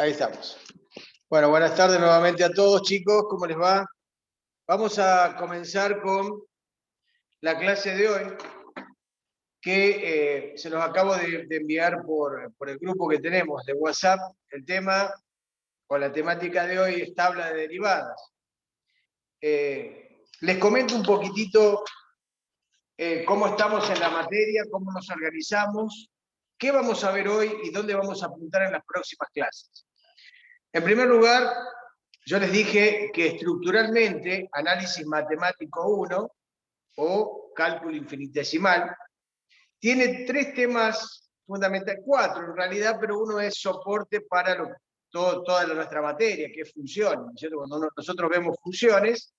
Ahí estamos. Bueno, buenas tardes nuevamente a todos, chicos. ¿Cómo les va? Vamos a comenzar con la clase de hoy, que se los acabo de enviar por el grupo que tenemos de WhatsApp. El tema, o la temática de hoy, es tabla de derivadas. Les comento un poquitito cómo estamos en la materia, cómo nos organizamos, qué vamos a ver hoy y dónde vamos a apuntar en las próximas clases. En primer lugar, yo les dije que estructuralmente, análisis matemático 1 o cálculo infinitesimal, tiene tres temas fundamentales, cuatro en realidad, pero uno es soporte para toda nuestra materia, que es funciones. Cuando nosotros vemos funciones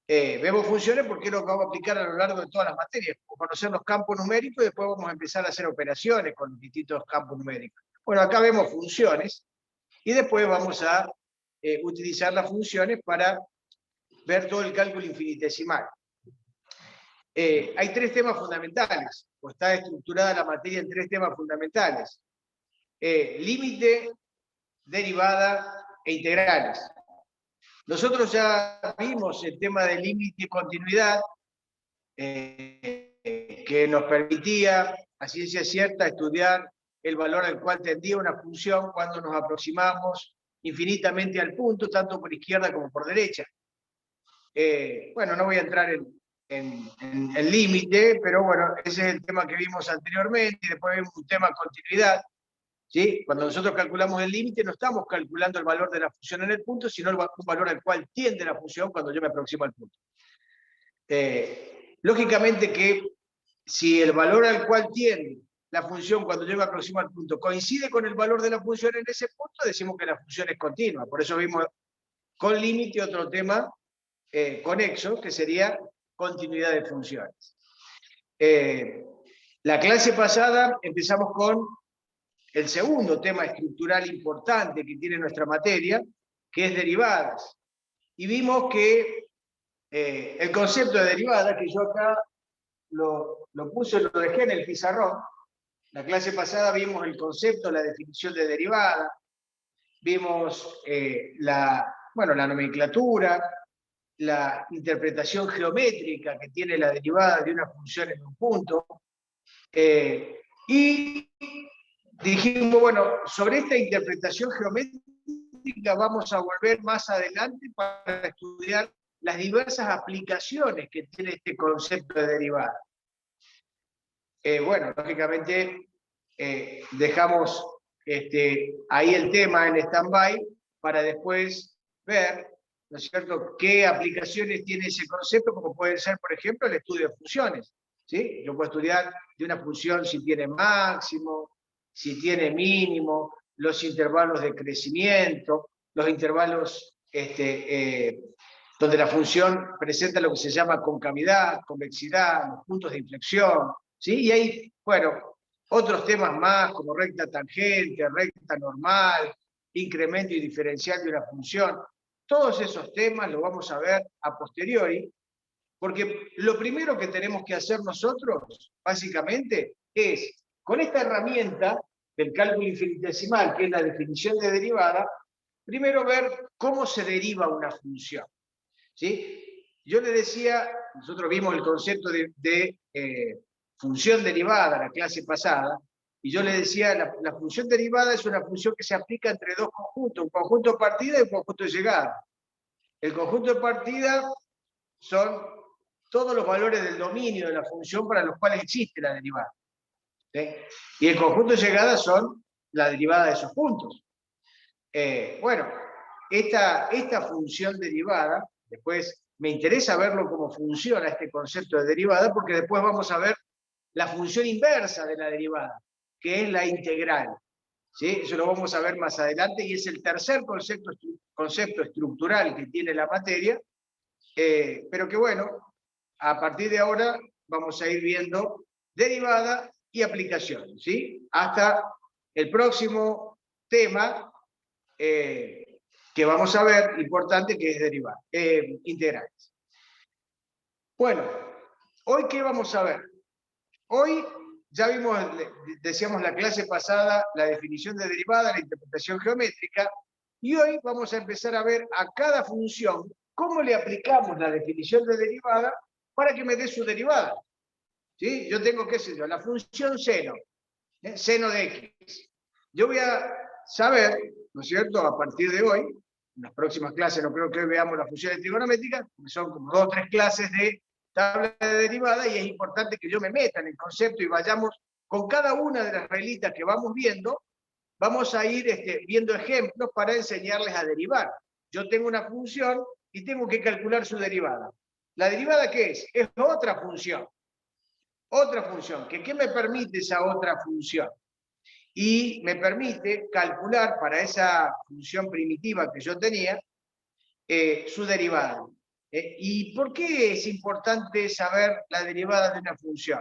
porque es lo que vamos a aplicar a lo largo de todas las materias, conocer los campos numéricos y después vamos a empezar a hacer operaciones con distintos campos numéricos. Bueno, acá vemos funciones y después vamos a utilizar las funciones para ver todo el cálculo infinitesimal. Hay tres temas fundamentales, o está estructurada la materia en tres temas fundamentales. Límite, derivada e integrales. Nosotros ya vimos el tema de límite y continuidad, que nos permitía, a ciencia cierta, estudiar el valor al cual tendía una función cuando nos aproximamos infinitamente al punto, tanto por izquierda como por derecha. Bueno, no voy a entrar en límite, pero bueno, ese es el tema que vimos anteriormente, y después vimos un tema continuidad. ¿Sí? Cuando nosotros calculamos el límite, no estamos calculando el valor de la función en el punto, sino un valor al cual tiende la función cuando yo me aproximo al punto. Lógicamente que si el valor al cual tiende la función cuando yo me aproximo al punto coincide con el valor de la función en ese punto, decimos que la función es continua. Por eso vimos con límite otro tema conexo, que sería continuidad de funciones. La clase pasada empezamos con el segundo tema estructural importante que tiene nuestra materia, que es derivadas. Y vimos que el concepto de derivadas, que yo acá lo puse, lo dejé en el pizarrón. La clase pasada vimos el concepto, la definición de derivada, vimos la nomenclatura, la interpretación geométrica que tiene la derivada de una función en un punto, y dijimos, bueno, sobre esta interpretación geométrica vamos a volver más adelante para estudiar las diversas aplicaciones que tiene este concepto de derivada. Bueno, lógicamente dejamos ahí el tema en stand-by para después ver, ¿no es cierto?, qué aplicaciones tiene ese concepto, como puede ser, por ejemplo, el estudio de funciones. ¿Sí? Yo puedo estudiar de una función si tiene máximo, si tiene mínimo, los intervalos de crecimiento, los intervalos donde la función presenta lo que se llama concavidad, convexidad, los puntos de inflexión, ¿sí? Y hay, bueno, otros temas más como recta tangente, recta normal, incremento y diferencial de una función. Todos esos temas los vamos a ver a posteriori, porque lo primero que tenemos que hacer nosotros, básicamente, es, con esta herramienta del cálculo infinitesimal, que es la definición de derivada, primero ver cómo se deriva una función. ¿Sí? Yo le decía, nosotros vimos el concepto de función derivada la clase pasada, y yo le decía, la función derivada es una función que se aplica entre dos conjuntos, un conjunto de partida y un conjunto de llegada. El conjunto de partida son todos los valores del dominio de la función para los cuales existe la derivada. ¿Sí? Y el conjunto de llegada son la derivada de esos puntos. Bueno, esta función derivada, después me interesa verlo cómo funciona este concepto de derivada, porque después vamos a ver la función inversa de la derivada, que es la integral. ¿Sí? Eso lo vamos a ver más adelante, y es el tercer concepto estructural que tiene la materia, pero que bueno, a partir de ahora vamos a ir viendo derivada y aplicación, ¿sí? Hasta el próximo tema que vamos a ver, importante, que es derivada, integrales. Bueno, ¿hoy qué vamos a ver? Hoy ya vimos, decíamos la clase pasada, la definición de derivada, la interpretación geométrica, y hoy vamos a empezar a ver a cada función cómo le aplicamos la definición de derivada para que me dé su derivada. ¿Sí? Yo tengo, qué sé yo, la función seno, seno de x. Yo voy a saber, ¿no es cierto?, a partir de hoy, en las próximas clases, no creo que hoy veamos las funciones trigonométricas, porque son como 2 o 3 clases de tabla de derivada, y es importante que yo me meta en el concepto y vayamos con cada una de las reglitas que vamos viendo, vamos a ir viendo ejemplos para enseñarles a derivar. Yo tengo una función y tengo que calcular su derivada. ¿La derivada qué es? Es otra función. Otra función. ¿Qué me permite esa otra función? Y me permite calcular para esa función primitiva que yo tenía su derivada. ¿Y por qué es importante saber la derivada de una función?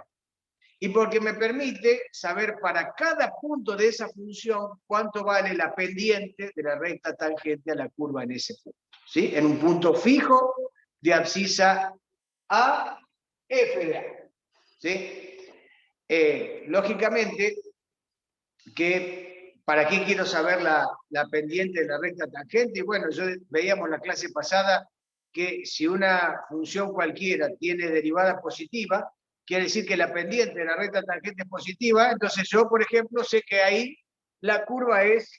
Y porque me permite saber para cada punto de esa función cuánto vale la pendiente de la recta tangente a la curva en ese punto. ¿Sí? En un punto fijo de abscisa A, F de A. ¿Sí? Lógicamente, ¿para qué quiero saber la pendiente de la recta tangente? Y bueno, veíamos la clase pasada que si una función cualquiera tiene derivada positiva, quiere decir que la pendiente de la recta tangente es positiva, entonces yo, por ejemplo, sé que ahí la curva es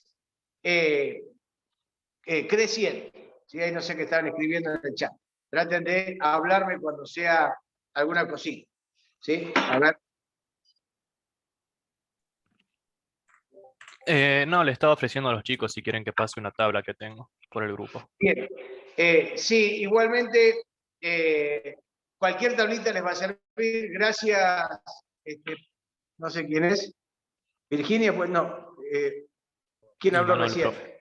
creciente. ¿Sí? Ahí no sé qué están escribiendo en el chat. Traten de hablarme cuando sea alguna cosita. ¿Sí? A ver. No, le estaba ofreciendo a los chicos si quieren que pase una tabla que tengo por el grupo. Bien. Sí, igualmente, cualquier tablita les va a servir. Gracias, no sé quién es. Virginia, pues no. ¿Quién habló Manuel, recién? profe.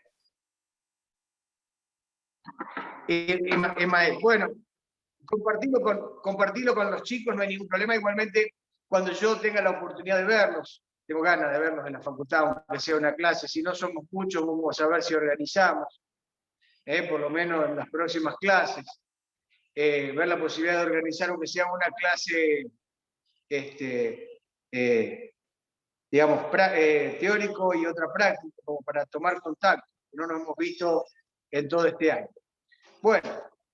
Emael. Bueno, compartirlo con los chicos, no hay ningún problema. Igualmente, cuando yo tenga la oportunidad de verlos, tengo ganas de verlos en la facultad, aunque sea una clase, si no somos muchos, vamos a ver si organizamos, por lo menos en las próximas clases, ver la posibilidad de organizar aunque sea una clase, digamos, teórico y otra práctica, como para tomar contacto, que no nos hemos visto en todo este año. Bueno,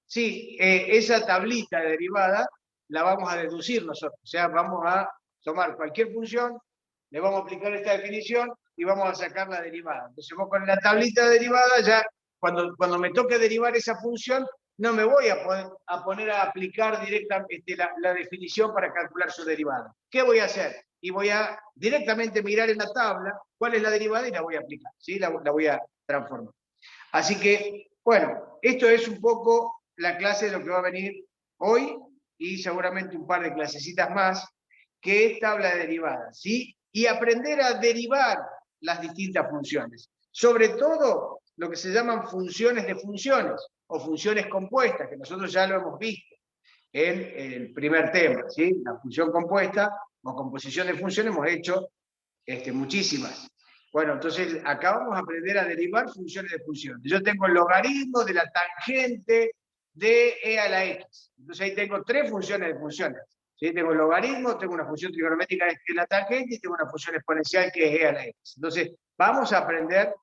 sí, esa tablita de derivada la vamos a deducir nosotros, o sea, vamos a tomar cualquier función, le vamos a aplicar esta definición y vamos a sacar la derivada. Entonces vos con la tablita de derivada ya, cuando me toque derivar esa función, no me voy a poner a aplicar directamente la definición para calcular su derivada. ¿Qué voy a hacer? Y voy a directamente mirar en la tabla cuál es la derivada y la voy a aplicar, ¿sí? La voy a transformar. Así que, bueno, esto es un poco la clase de lo que va a venir hoy y seguramente un par de clasecitas más, que es tabla de derivadas, ¿sí? Y aprender a derivar las distintas funciones. Sobre todo lo que se llaman funciones de funciones o funciones compuestas, que nosotros ya lo hemos visto en el primer tema, ¿sí? La función compuesta o composición de funciones hemos hecho muchísimas. Bueno, entonces acá vamos a aprender a derivar funciones de funciones. Yo tengo el logaritmo de la tangente de e a la x. Entonces ahí tengo 3 funciones de funciones. ¿Sí? Tengo el logaritmo, tengo una función trigonométrica que es la tangente y tengo una función exponencial que es e a la x. Entonces vamos a aprender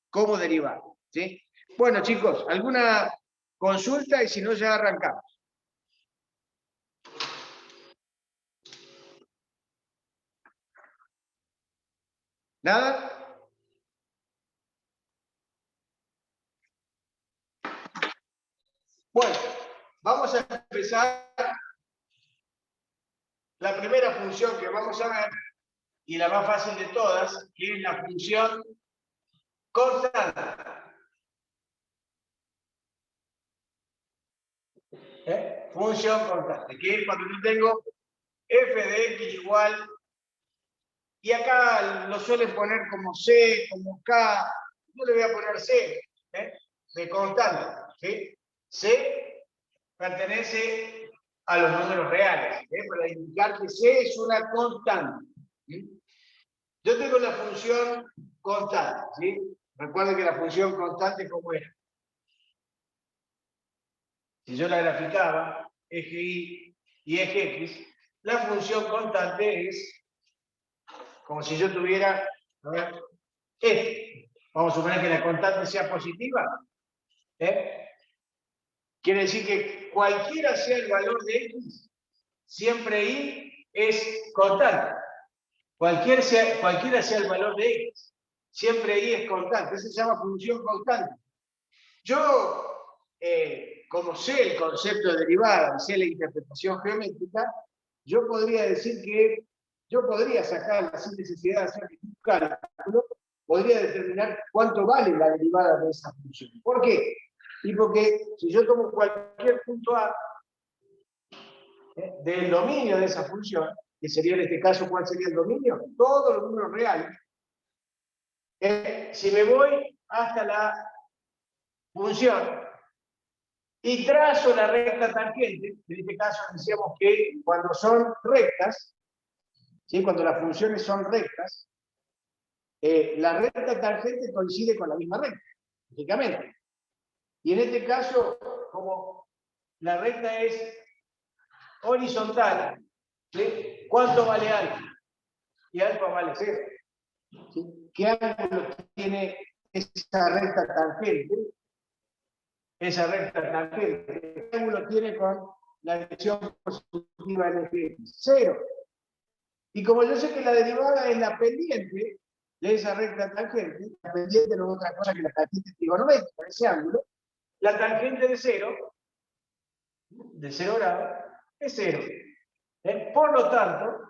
cómo derivar. ¿Sí? Bueno, chicos, ¿alguna consulta? Y si no, ya arrancamos. ¿Nada? Bueno, vamos a empezar la primera función que vamos a ver, y la más fácil de todas, que es la función constante. Función constante, que es cuando yo tengo f de x igual, y acá lo suelen poner como c, como k, yo le voy a poner c, de constante. ¿Sí? C pertenece a los números reales, para indicar que c es una constante. ¿Sí? Yo tengo la función constante, ¿sí? Recuerden que la función constante, ¿cómo era? Si yo la graficaba, eje y y eje x, la función constante es como si yo tuviera, a ver, vamos a suponer que la constante sea positiva, quiere decir que cualquiera sea el valor de x, siempre y es constante. Cualquiera sea el valor de x, siempre y es constante. Eso se llama función constante. Yo, como sé el concepto de derivada, sé la interpretación geométrica, yo podría decir que yo podría sacar, sin necesidad de hacer ningún cálculo, podría determinar cuánto vale la derivada de esa función. ¿Por qué? Y porque si yo tomo cualquier punto A del dominio de esa función, que sería en este caso, ¿cuál sería el dominio? Todos los números reales. Si me voy hasta la función y trazo la recta tangente, en este caso decíamos que cuando son rectas, ¿sí? Cuando las funciones son rectas, la recta tangente coincide con la misma recta, lógicamente. Y en este caso, como la recta es horizontal, ¿sí? ¿Cuánto vale alfa? Y alfa vale 0. ¿Sí? ¿Qué ángulo tiene esa recta tangente? Esa recta tangente, ¿qué ángulo tiene con la dirección positiva del eje X? 0. Y como yo sé que la derivada es la pendiente de esa recta tangente, la pendiente no es otra cosa que la tangente trigonométrica de ese ángulo, la tangente de 0 grados, es 0. Por lo tanto,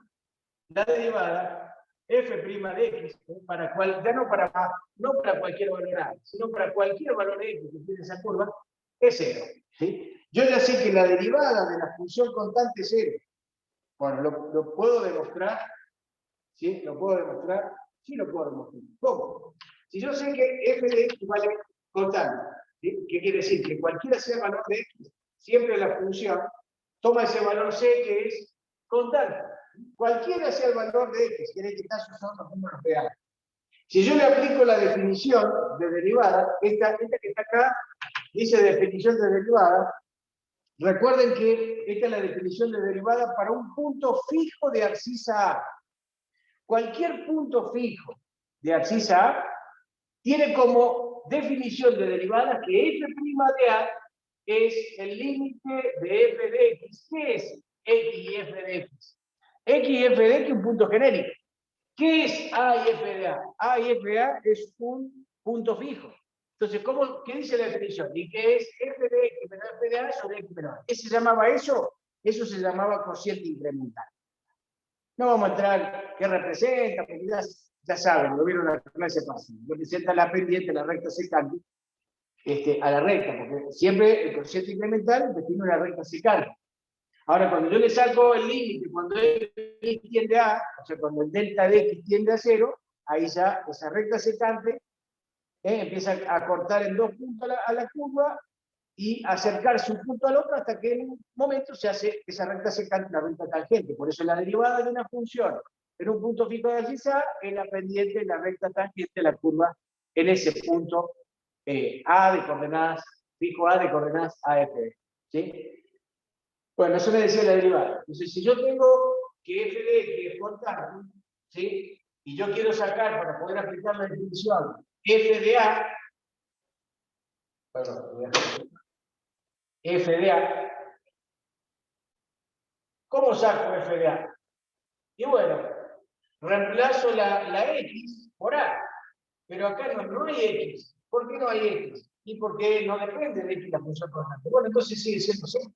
la derivada f' de x, ya no para cualquier valor a, sino para cualquier valor x que tiene esa curva, es 0. ¿Sí? Yo ya sé que la derivada de la función constante es 0. Bueno, lo puedo demostrar. ¿Sí? ¿Lo puedo demostrar? Sí, lo puedo demostrar. ¿Cómo? Si yo sé que f de x vale constante, ¿sí? ¿Qué quiere decir? Que cualquiera sea el valor de x, siempre la función toma ese valor c que es constante. Cualquiera sea el valor de x, que en este caso son los números reales. Si yo le aplico la definición de derivada, esta que está acá, dice definición de derivada. Recuerden que esta es la definición de derivada para un punto fijo de abscisa A. Cualquier punto fijo de abscisa A tiene como definición de derivada que f' de A es el límite de f de x. ¿Qué es x y f de x? X y f de x es un punto genérico. ¿Qué es A y f de A? A y f de A es un punto fijo. Entonces, ¿qué dice la definición? Y que es f de x menos f de A sobre x menos A. ¿Qué se llamaba eso? Eso se llamaba cociente incremental. No vamos a entrar qué representa, porque ya saben, lo vieron en la clase pasada. Representa la pendiente, la recta secante, a la recta, porque siempre el cociente incremental define una recta secante. Ahora, cuando yo le saco el límite, cuando x tiende a, o sea, cuando el delta de x tiende a 0, ahí ya esa recta secante empieza a cortar en 2 puntos a la curva y acercarse un punto al otro hasta que en un momento se hace esa recta secante una recta tangente. Por eso la derivada de una función en un punto fijo de abscisa es la pendiente de la recta tangente de la curva en ese punto A de coordenadas, fijo A de coordenadas AF. ¿Sí? Bueno, eso me decía la derivada. Entonces, si yo tengo que f de x es constante, ¿sí? Y yo quiero sacar, para poder aplicar la definición, f de a, f de a, ¿cómo saco f de a? Y bueno, reemplazo la x por a, pero acá no hay x. ¿Por qué no hay x? Y porque no depende de x la función constante. Bueno, entonces sigue siendo 0.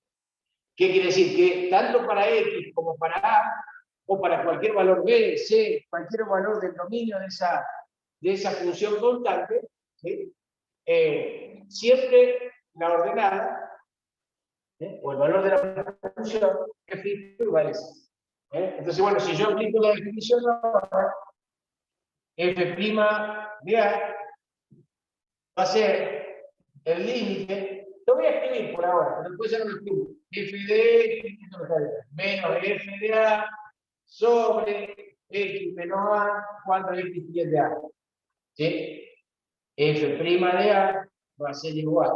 ¿Qué quiere decir? Que tanto para x como para a, o para cualquier valor b, c, cualquier valor del dominio de esa función constante, ¿sí? Siempre la ordenada, o el valor de la función, es fijo y vale 0. Entonces, bueno, si yo aplico la definición ahora, f' de a va a ser el límite, lo voy a escribir por ahora, pero después ya no lo escribo, f de x menos f de a sobre x menos a cuando x tiende a. ¿Sí? F' de a va a ser igual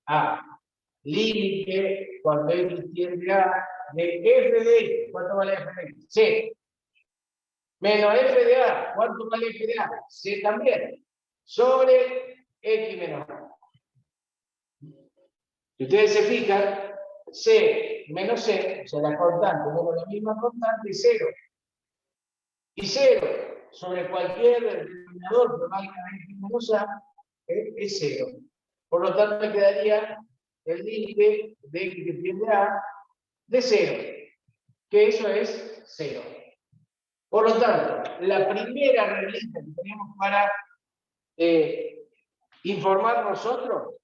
a límite cuando x tiende a de f de x. ¿Cuánto vale f de x? C. menos f de a. ¿Cuánto vale f de a? C también. Sobre x menos a. Si ustedes se fijan, C menos C, o sea, la constante menos la misma constante, es 0. Y 0 sobre cualquier denominador que valga x menos a es 0. Por lo tanto, me quedaría el límite de x que tiende a de 0, que eso es 0. Por lo tanto, la primera reglita que tenemos para informar nosotros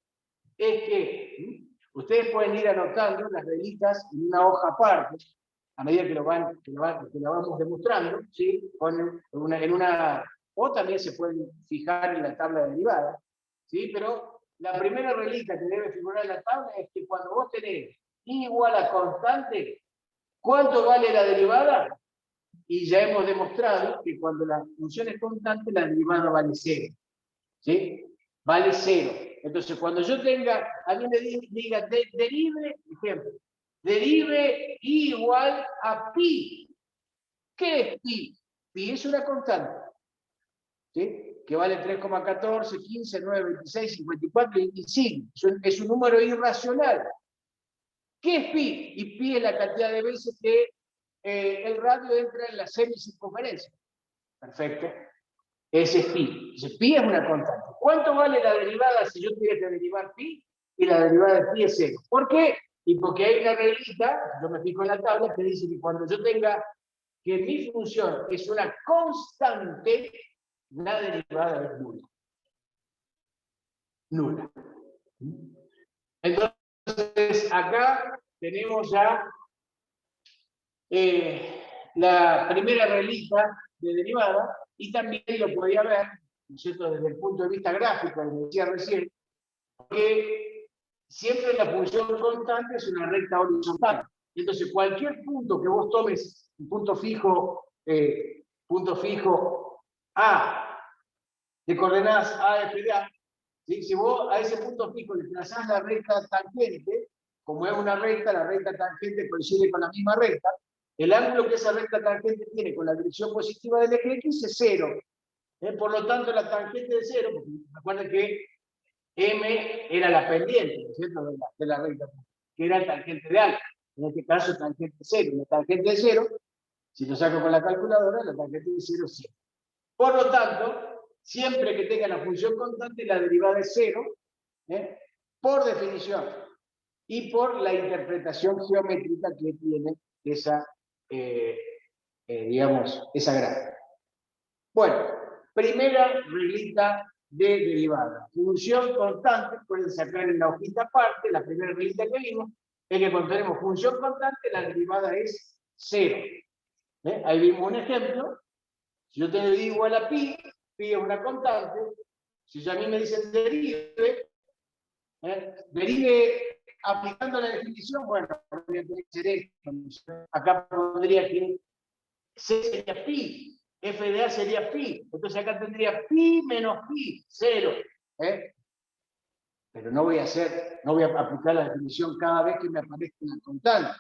es que ustedes pueden ir anotando las reglitas en una hoja aparte, a medida que lo vamos demostrando, ¿sí? O también se pueden fijar en la tabla derivada, ¿sí? Pero la primera reglita que debe figurar en la tabla es que cuando vos tenés y igual a constante, ¿cuánto vale la derivada? Y ya hemos demostrado que cuando la función es constante, la derivada vale 0. ¿Sí? Vale 0. Entonces, cuando yo tenga, alguien me diga, derive, ejemplo, derive igual a pi. ¿Qué es pi? Pi es una constante, ¿sí? Que vale 3,14, 15, 9, 26, 54 y 25. Es un número irracional. ¿Qué es pi? Y pi es la cantidad de veces que el radio entra en la semicircunferencia. Perfecto. Ese es pi. Entonces, pi es una constante. ¿Cuánto vale la derivada si yo tuviera que derivar pi? Y la derivada de pi es 0. ¿Por qué? Y porque hay una reglita, yo me fijo en la tabla, que dice que cuando yo tenga que mi función es una constante, la derivada es nula. Nula. Entonces, acá tenemos ya la primera reglita de derivada, y también lo podía ver, ¿no es cierto?, desde el punto de vista gráfico, como decía recién, que siempre la función constante es una recta horizontal. Entonces, cualquier punto que vos tomes, un punto fijo A, de coordenadas A, F de A, ¿sí? Si vos a ese punto fijo le trazás la recta tangente, como es una recta, la recta tangente coincide con la misma recta, el ángulo que esa recta tangente tiene con la dirección positiva del eje X es 0. Por lo tanto, la tangente de 0, porque recuerden que M era la pendiente, ¿no es cierto?, de la recta, que era el tangente de alfa. En este caso, tangente 0. La tangente de 0, si lo saco con la calculadora, la tangente de 0 es 0. Por lo tanto, siempre que tenga la función constante, la derivada es 0, por definición, y por la interpretación geométrica que tiene esa, digamos, esa gráfica. Bueno, primera reglita de derivada. Función constante, pueden sacar en la hojita aparte, la primera reglita que vimos, es que cuando tenemos función constante, la derivada es 0. Ahí vimos un ejemplo. Si yo te digo igual a pi, pi es una constante. Si a mí me dicen derive, derive aplicando la definición, bueno, voy a tener que hacer esto. Acá podría que C sería pi, f de a sería pi. Entonces acá tendría pi menos pi, 0. Pero no voy a aplicar la definición cada vez que me aparezca una constante.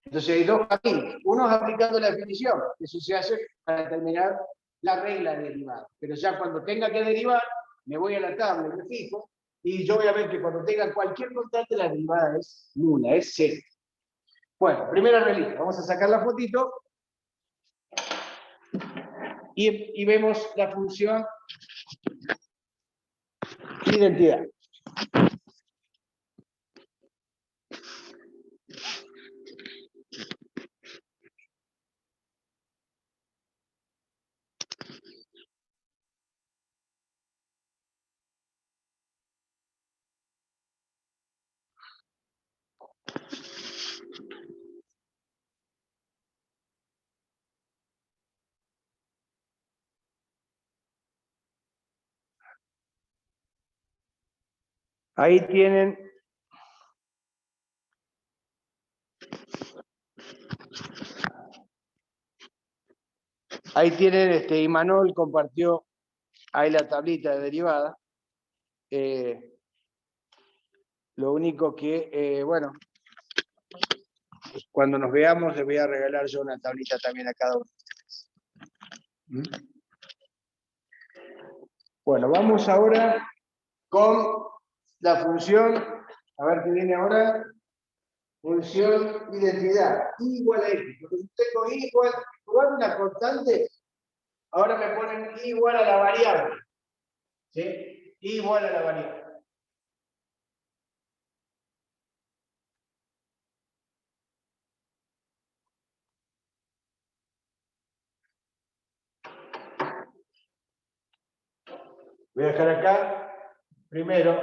Entonces hay dos caminos. Uno es aplicando la definición, eso se hace para determinar la regla derivada. Pero ya cuando tenga que derivar, me voy a la tabla y me fijo, y yo voy a ver que cuando tenga cualquier constante, la derivada es nula, es 0. Bueno, primera reglita. Vamos a sacar la fotito. Y vemos la función identidad. Ahí tienen Imanol compartió ahí la tablita de derivada. Lo único que, bueno, cuando nos veamos les voy a regalar yo una tablita también a cada uno de ustedes. Bueno, vamos ahora con la función, a ver qué viene ahora, función identidad, I igual a X. Porque si tengo I igual a una constante, ahora me ponen I igual a la variable. ¿Sí? I igual a la variable. Voy a dejar acá, primero,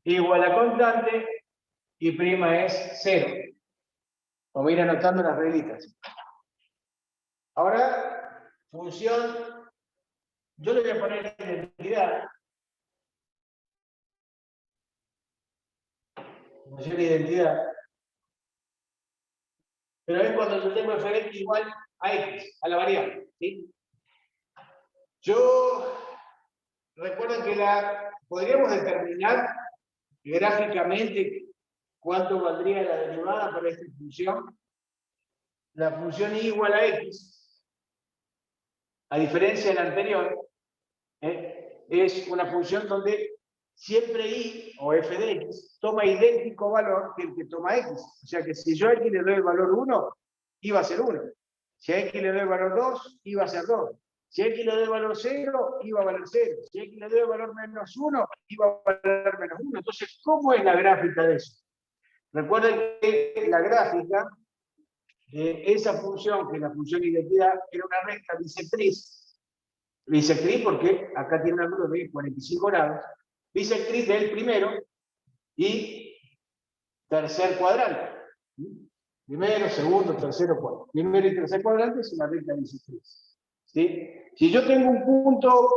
I igual a constante y prima es 0. Vamos a ir anotando las reglitas. Ahora, función, yo le voy a poner identidad. Función de identidad. Pero es cuando yo tengo f de x igual a x, a la variable. ¿Sí? Yo, recuerden que podríamos determinar gráficamente cuánto valdría la derivada para esta función. La función i igual a x, a diferencia de la anterior, es una función donde siempre i, o f de x, toma idéntico valor que el que toma x. O sea que si yo a x le doy el valor 1, i va a ser 1. Si a x le doy el valor 2, i va a ser 2. Si a x le doy el valor 0, i va a valer 0. Si a x le doy el valor menos 1, i va a valer menos 1. Entonces, ¿cómo es la gráfica de eso? Recuerden que la gráfica de esa función, que es la función identidad, era una recta bisectriz. Bisectriz porque acá tiene un ángulo de 45 grados. Bisectriz del primero y tercer cuadrante. Primero, segundo, tercero, cuarto. Primero y tercer cuadrante es una recta bisectriz. ¿Sí? Si yo tengo un punto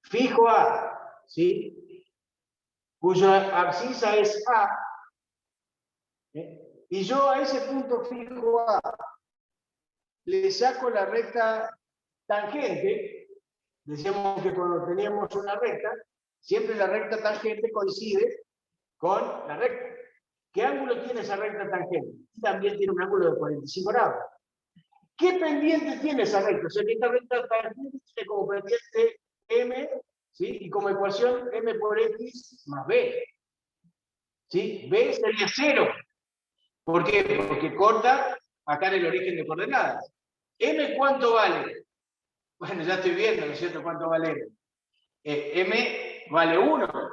fijo A, ¿sí? Cuya abscisa es A, y yo a ese punto fijo A le saco la recta tangente. Decíamos que cuando teníamos una recta, siempre la recta tangente coincide con la recta. ¿Qué ángulo tiene esa recta tangente? También tiene un ángulo de 45 grados. ¿Qué pendiente tiene esa recta? O sea, que esta recta tangente tiene como pendiente m, ¿sí? Y como ecuación m por x más b. ¿Sí? B sería 0. ¿Por qué? Porque corta acá en el origen de coordenadas. ¿M cuánto vale? Bueno, ya estoy viendo, ¿no es cierto? ¿Cuánto vale M? M vale 1.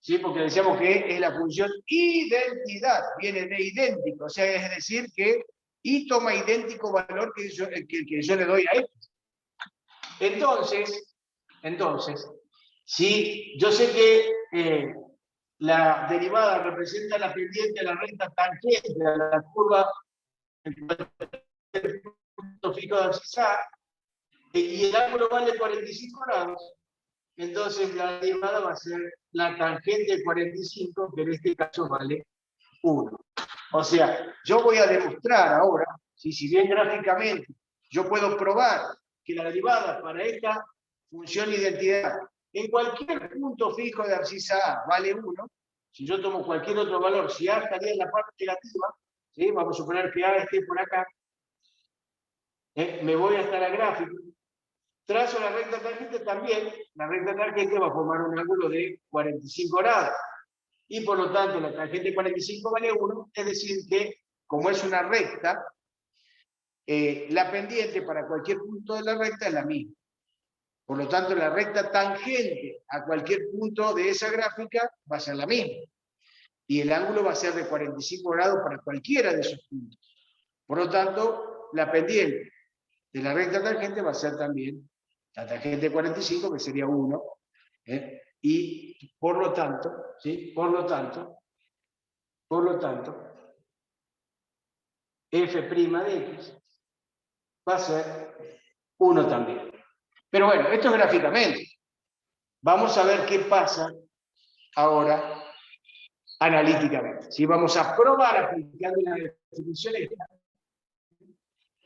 ¿Sí? Porque decíamos que es la función identidad, viene de idéntico, o sea, es decir que y toma idéntico valor que yo le doy a x. Entonces, si yo sé que la derivada representa la pendiente de la recta tangente a la curva del punto fijo de abscisa y el ángulo vale 45 grados, entonces la derivada va a ser la tangente de 45, que en este caso vale 1. O sea, yo voy a demostrar ahora, si bien gráficamente yo puedo probar que la derivada para esta función identidad en cualquier punto fijo de abscisa A vale 1, si yo tomo cualquier otro valor, si A estaría en la parte negativa, ¿sí? Vamos a suponer que A esté por acá, me voy hasta la gráfica, trazo la recta tangente también, la recta tangente va a formar un ángulo de 45 grados. Y por lo tanto la tangente 45 vale 1, es decir que, como es una recta, la pendiente para cualquier punto de la recta es la misma. Por lo tanto, la recta tangente a cualquier punto de esa gráfica va a ser la misma. Y el ángulo va a ser de 45 grados para cualquiera de esos puntos. Por lo tanto, la pendiente de la recta tangente va a ser también la tangente 45, que sería 1. Y por lo tanto, ¿sí? Por lo tanto, f' de x va a ser 1 también. Pero bueno, esto es gráficamente. Vamos a ver qué pasa ahora analíticamente. ¿Sí? Vamos a probar aplicando la definición esta.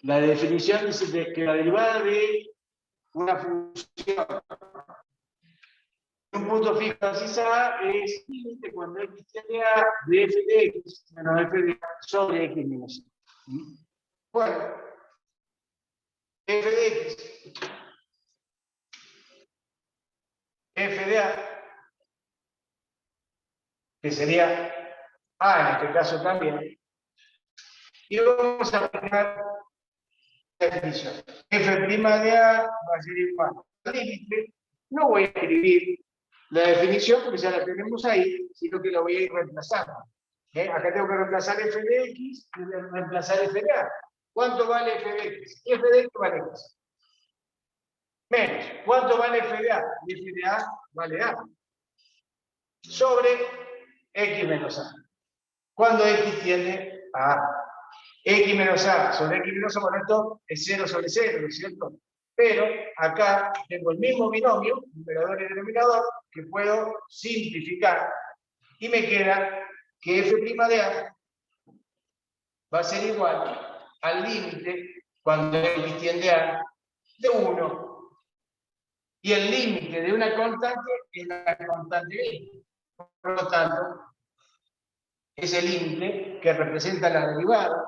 La definición dice que la derivada de una función un punto fijo de abscisa A es cuando x tiene A de f de x menos f de A sobre x menos y. Bueno, f de x, f de a, que sería a en este caso también, y vamos a aplicar la definición. F' de a va a ser igual al límite. No voy a escribir la definición porque ya la tenemos ahí, sino que la voy a ir reemplazando. Acá tengo que reemplazar f de x y reemplazar f de a. ¿Cuánto vale f de x? F de x vale x. Menos, ¿cuánto vale f de a? F de a vale a. Sobre x menos a. Cuando x tiende a a. X menos a sobre x menos a, bueno, esto es 0 sobre 0, ¿no es cierto? Pero acá tengo el mismo binomio, numerador y denominador, que puedo simplificar y me queda que f' de a va a ser igual al límite cuando x tiende a de 1. Y el límite de una constante es la constante x. Por lo tanto, ese límite que representa la derivada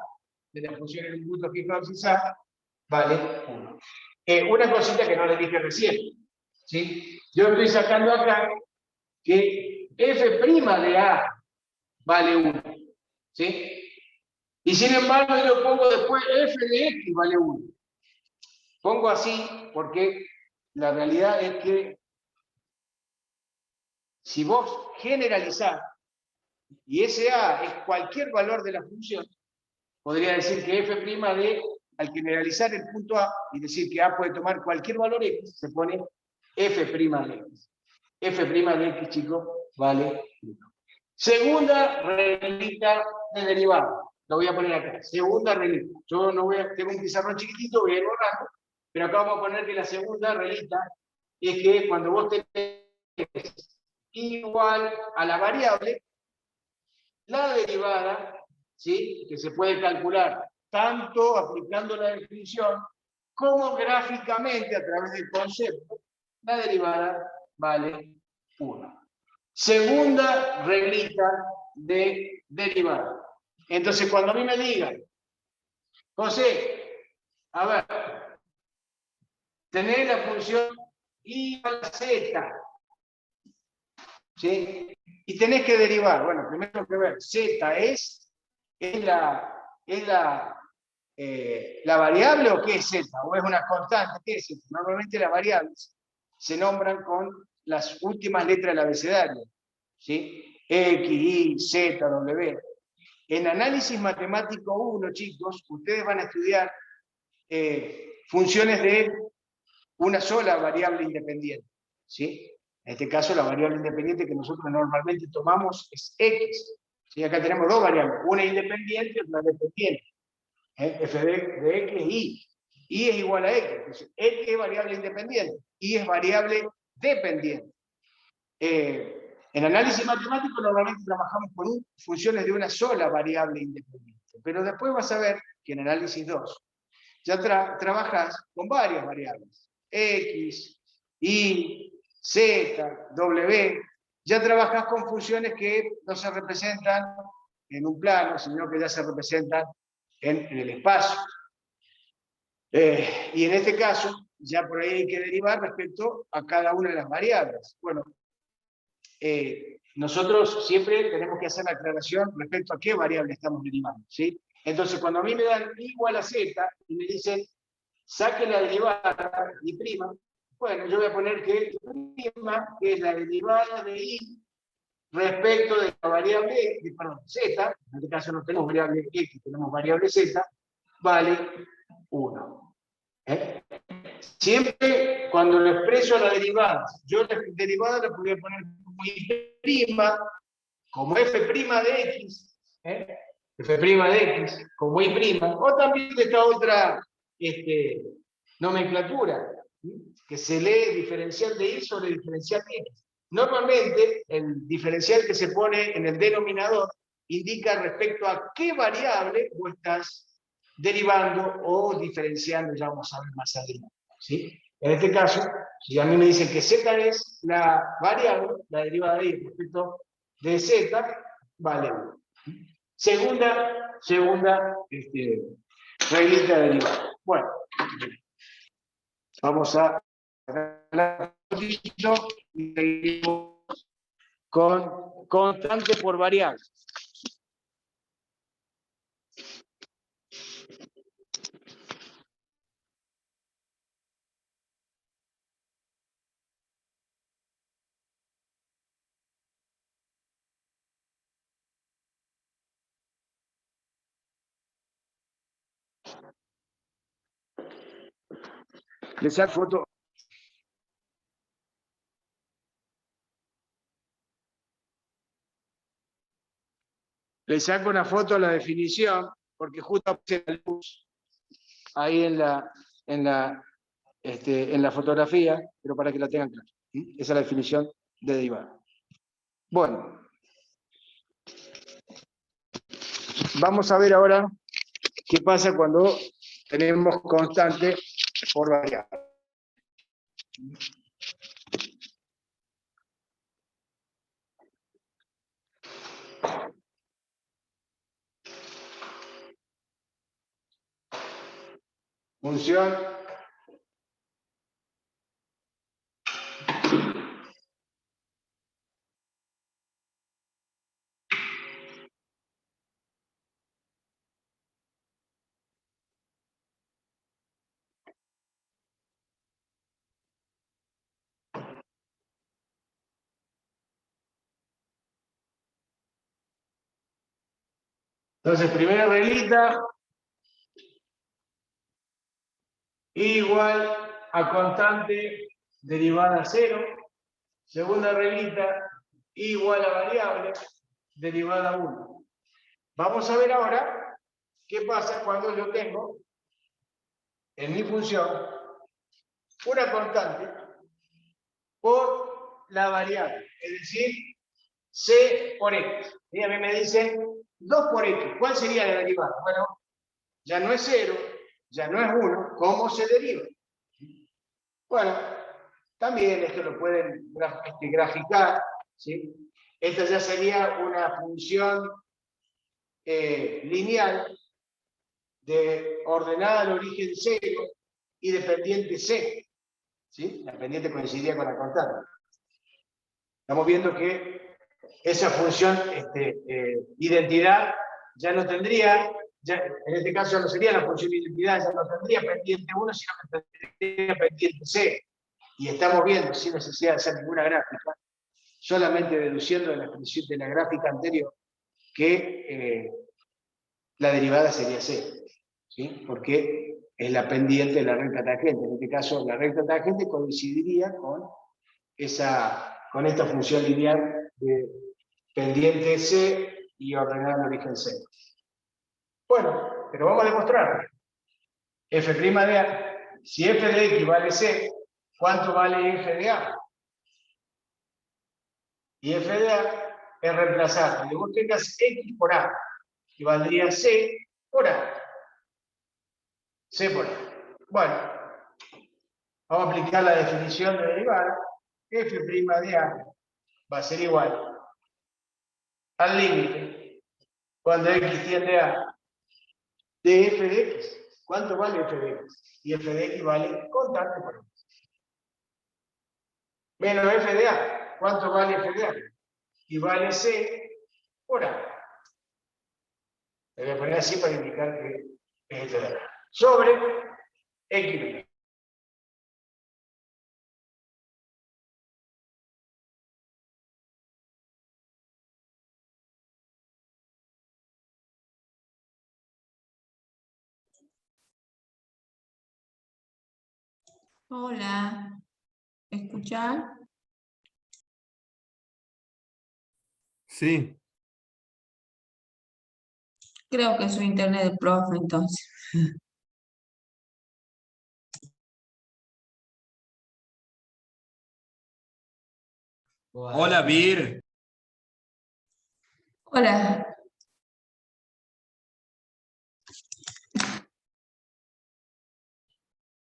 de la función en un punto fijado a vale 1. Una cosita que no les dije recién, ¿sí? Yo estoy sacando acá que f' de a vale 1, ¿sí? Y sin embargo yo pongo después f de x vale 1. Pongo así porque la realidad es que si vos generalizás, y ese a es cualquier valor de la función, podría decir que f' de, al generalizar el punto a y decir que a puede tomar cualquier valor x, se pone f' de x. F' de x, chicos, vale 1. Segunda reglita de derivada. Lo voy a poner acá. Segunda reglita. Yo no voy a, tengo un pizarrón chiquitito, voy a ir borrando, pero acá vamos a poner que la segunda reglita es que cuando vos tenés igual a la variable, la derivada, ¿sí?, que se puede calcular tanto aplicando la definición como gráficamente a través del concepto, la derivada vale 1. Segunda reglita de derivada. Entonces, cuando a mí me digan, José, a ver, tenés la función igual a z, ¿sí? Y tenés que derivar. Bueno, primero que ver, z es la variable o qué es z, o es una constante, ¿qué es z? Normalmente las variables se nombran con las últimas letras del abecedario, ¿sí? X, Y, Z, W. En análisis matemático 1, chicos, ustedes van a estudiar funciones de una sola variable independiente, ¿sí? En este caso, la variable independiente que nosotros normalmente tomamos es x. ¿Sí? Acá tenemos dos variables, una independiente y otra dependiente. F de x es y. Y es igual a x. Entonces, x es variable independiente, y es variable dependiente. En análisis matemático normalmente trabajamos con funciones de una sola variable independiente. Pero después vas a ver que en análisis 2 ya trabajas con varias variables. X, Y, Z, W. Ya trabajas con funciones que no se representan en un plano, sino que ya se representan en el espacio. Y en este caso, ya por ahí hay que derivar respecto a cada una de las variables. Bueno, nosotros siempre tenemos que hacer la aclaración respecto a qué variable estamos derivando, ¿sí? Entonces, cuando a mí me dan igual a z y me dicen, saque la derivada y prima, bueno, yo voy a poner que prima, que es la derivada de y respecto de la variable, perdón, z, en este caso no tenemos variable x, tenemos variable z, vale 1. Siempre cuando lo expreso a la derivada, yo la derivada la podría poner como y', como f' de x, f' de x, como y', o también de esta otra nomenclatura, que se lee diferencial de y sobre diferencial de x. Normalmente, el diferencial que se pone en el denominador indica respecto a qué variable vos estás derivando o diferenciando, ya vamos a ver más adelante, ¿sí? En este caso, si a mí me dicen que z es la variable, la derivada de y respecto de z, vale 1. Segunda reglita de derivada. Bueno, Vamos a sacar un poquito y seguimos con constante por variable. Les saco foto. Le saco una foto a la definición, porque justo aparece la luz ahí en la fotografía, pero para que la tengan clara. Esa es la definición de derivada. Bueno, vamos a ver ahora qué pasa cuando tenemos constante por variable. Función entonces, primera reglita, igual a constante derivada a 0. Segunda reglita, igual a variable derivada a 1. Vamos a ver ahora qué pasa cuando yo tengo en mi función una constante por la variable, es decir, c por x. Y a mí me dicen 2 por x. ¿Cuál sería la derivada? Bueno, ya no es 0, ya no es 1. ¿Cómo se deriva? Bueno, también esto lo pueden graficar, ¿sí? Esta ya sería una función lineal de ordenada al origen 0 y de pendiente c. ¿Sí? La pendiente coincidía con la constante. Estamos viendo que esa función identidad ya no tendría, en este caso no sería la función identidad, ya no tendría pendiente 1, sino que tendría pendiente c. Y estamos viendo, sin necesidad de hacer ninguna gráfica, solamente deduciendo de la expresión de la gráfica anterior, que la derivada sería c. ¿Sí? Porque es la pendiente de la recta tangente. En este caso, la recta tangente coincidiría con esta función lineal de pendiente c y ordenada en origen c. Bueno, pero vamos a demostrar. F' de A, si f de x vale c, ¿cuánto vale f de A? Y f de A es reemplazar. Cuando vos tengas x por A, que valdría c por A. C por A. Bueno, vamos a aplicar la definición de derivada. F' de A va a ser igual al límite cuando x tiende a de f de x. ¿Cuánto vale f de x? Y f de x vale constante por x. Menos f de A. ¿Cuánto vale f de A? Y vale c por A. Le voy a poner así para indicar que es esto de acá. Sobre x. Hola, ¿escuchar? Sí, Creo que es su internet de profe, entonces. hola Vir. Hola.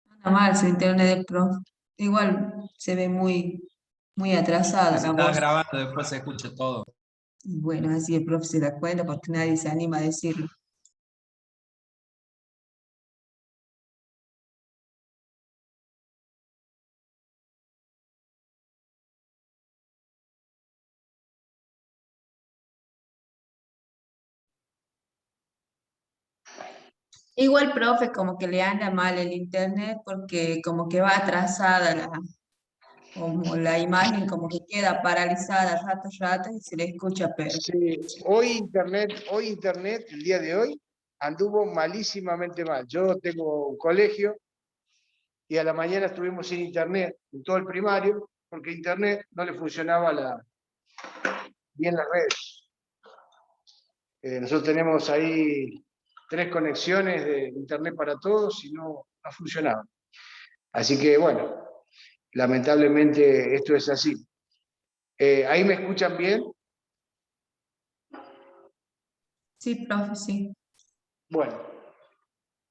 Anda mal su internet de profe. Igual se ve muy atrasada Se la está voz. grabando, después se escucha todo. Bueno, así el profe se da cuenta porque nadie se anima a decirlo. Igual, profe, como que le anda mal el internet porque como que va atrasada como la imagen, como que queda paralizada rato y se le escucha Sí, perfecto. hoy internet, el día de hoy, anduvo malísimamente mal. Yo tengo un colegio y a la mañana estuvimos sin internet en todo el primario, porque internet no le funcionaba bien las redes. Nosotros tenemos ahí 3 conexiones de internet para todos y no funcionaban. Así que bueno, lamentablemente esto es así. ¿Ahí me escuchan bien? Sí, profe, sí. Bueno,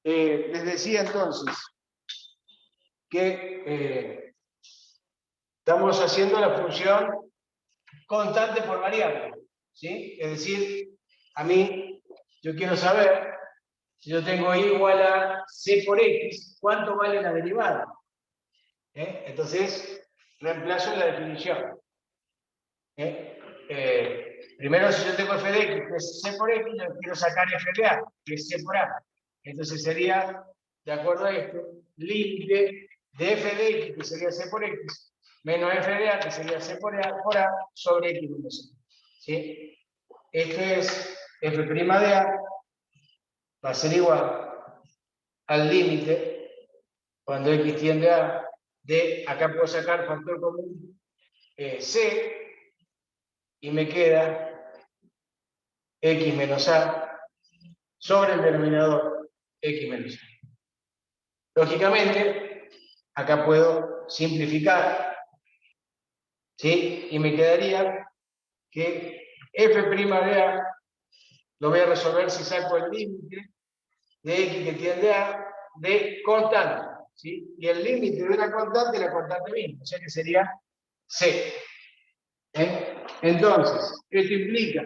les decía entonces que estamos haciendo la función constante por variable, ¿sí? Es decir, a mí, yo quiero saber, si yo tengo y igual a c por x, ¿cuánto vale la derivada? Entonces, reemplazo la definición. Primero, si yo tengo f de x, que es c por x, yo quiero sacar f de a, que es c por a. Entonces sería, de acuerdo a esto, límite de f de x, que sería c por x, menos f de a, que sería c por a, sobre x menos c. ¿Sí? Esto es f' de a, va a ser igual al límite, cuando x tiende a, de, acá puedo sacar factor común, c, y me queda x menos a sobre el denominador x menos a. Lógicamente, acá puedo simplificar, ¿sí? Y me quedaría que f' de a lo voy a resolver si saco el límite de x que tiende a de constante, ¿sí? Y el límite de una constante es la constante misma, o sea que sería c. Entonces, esto implica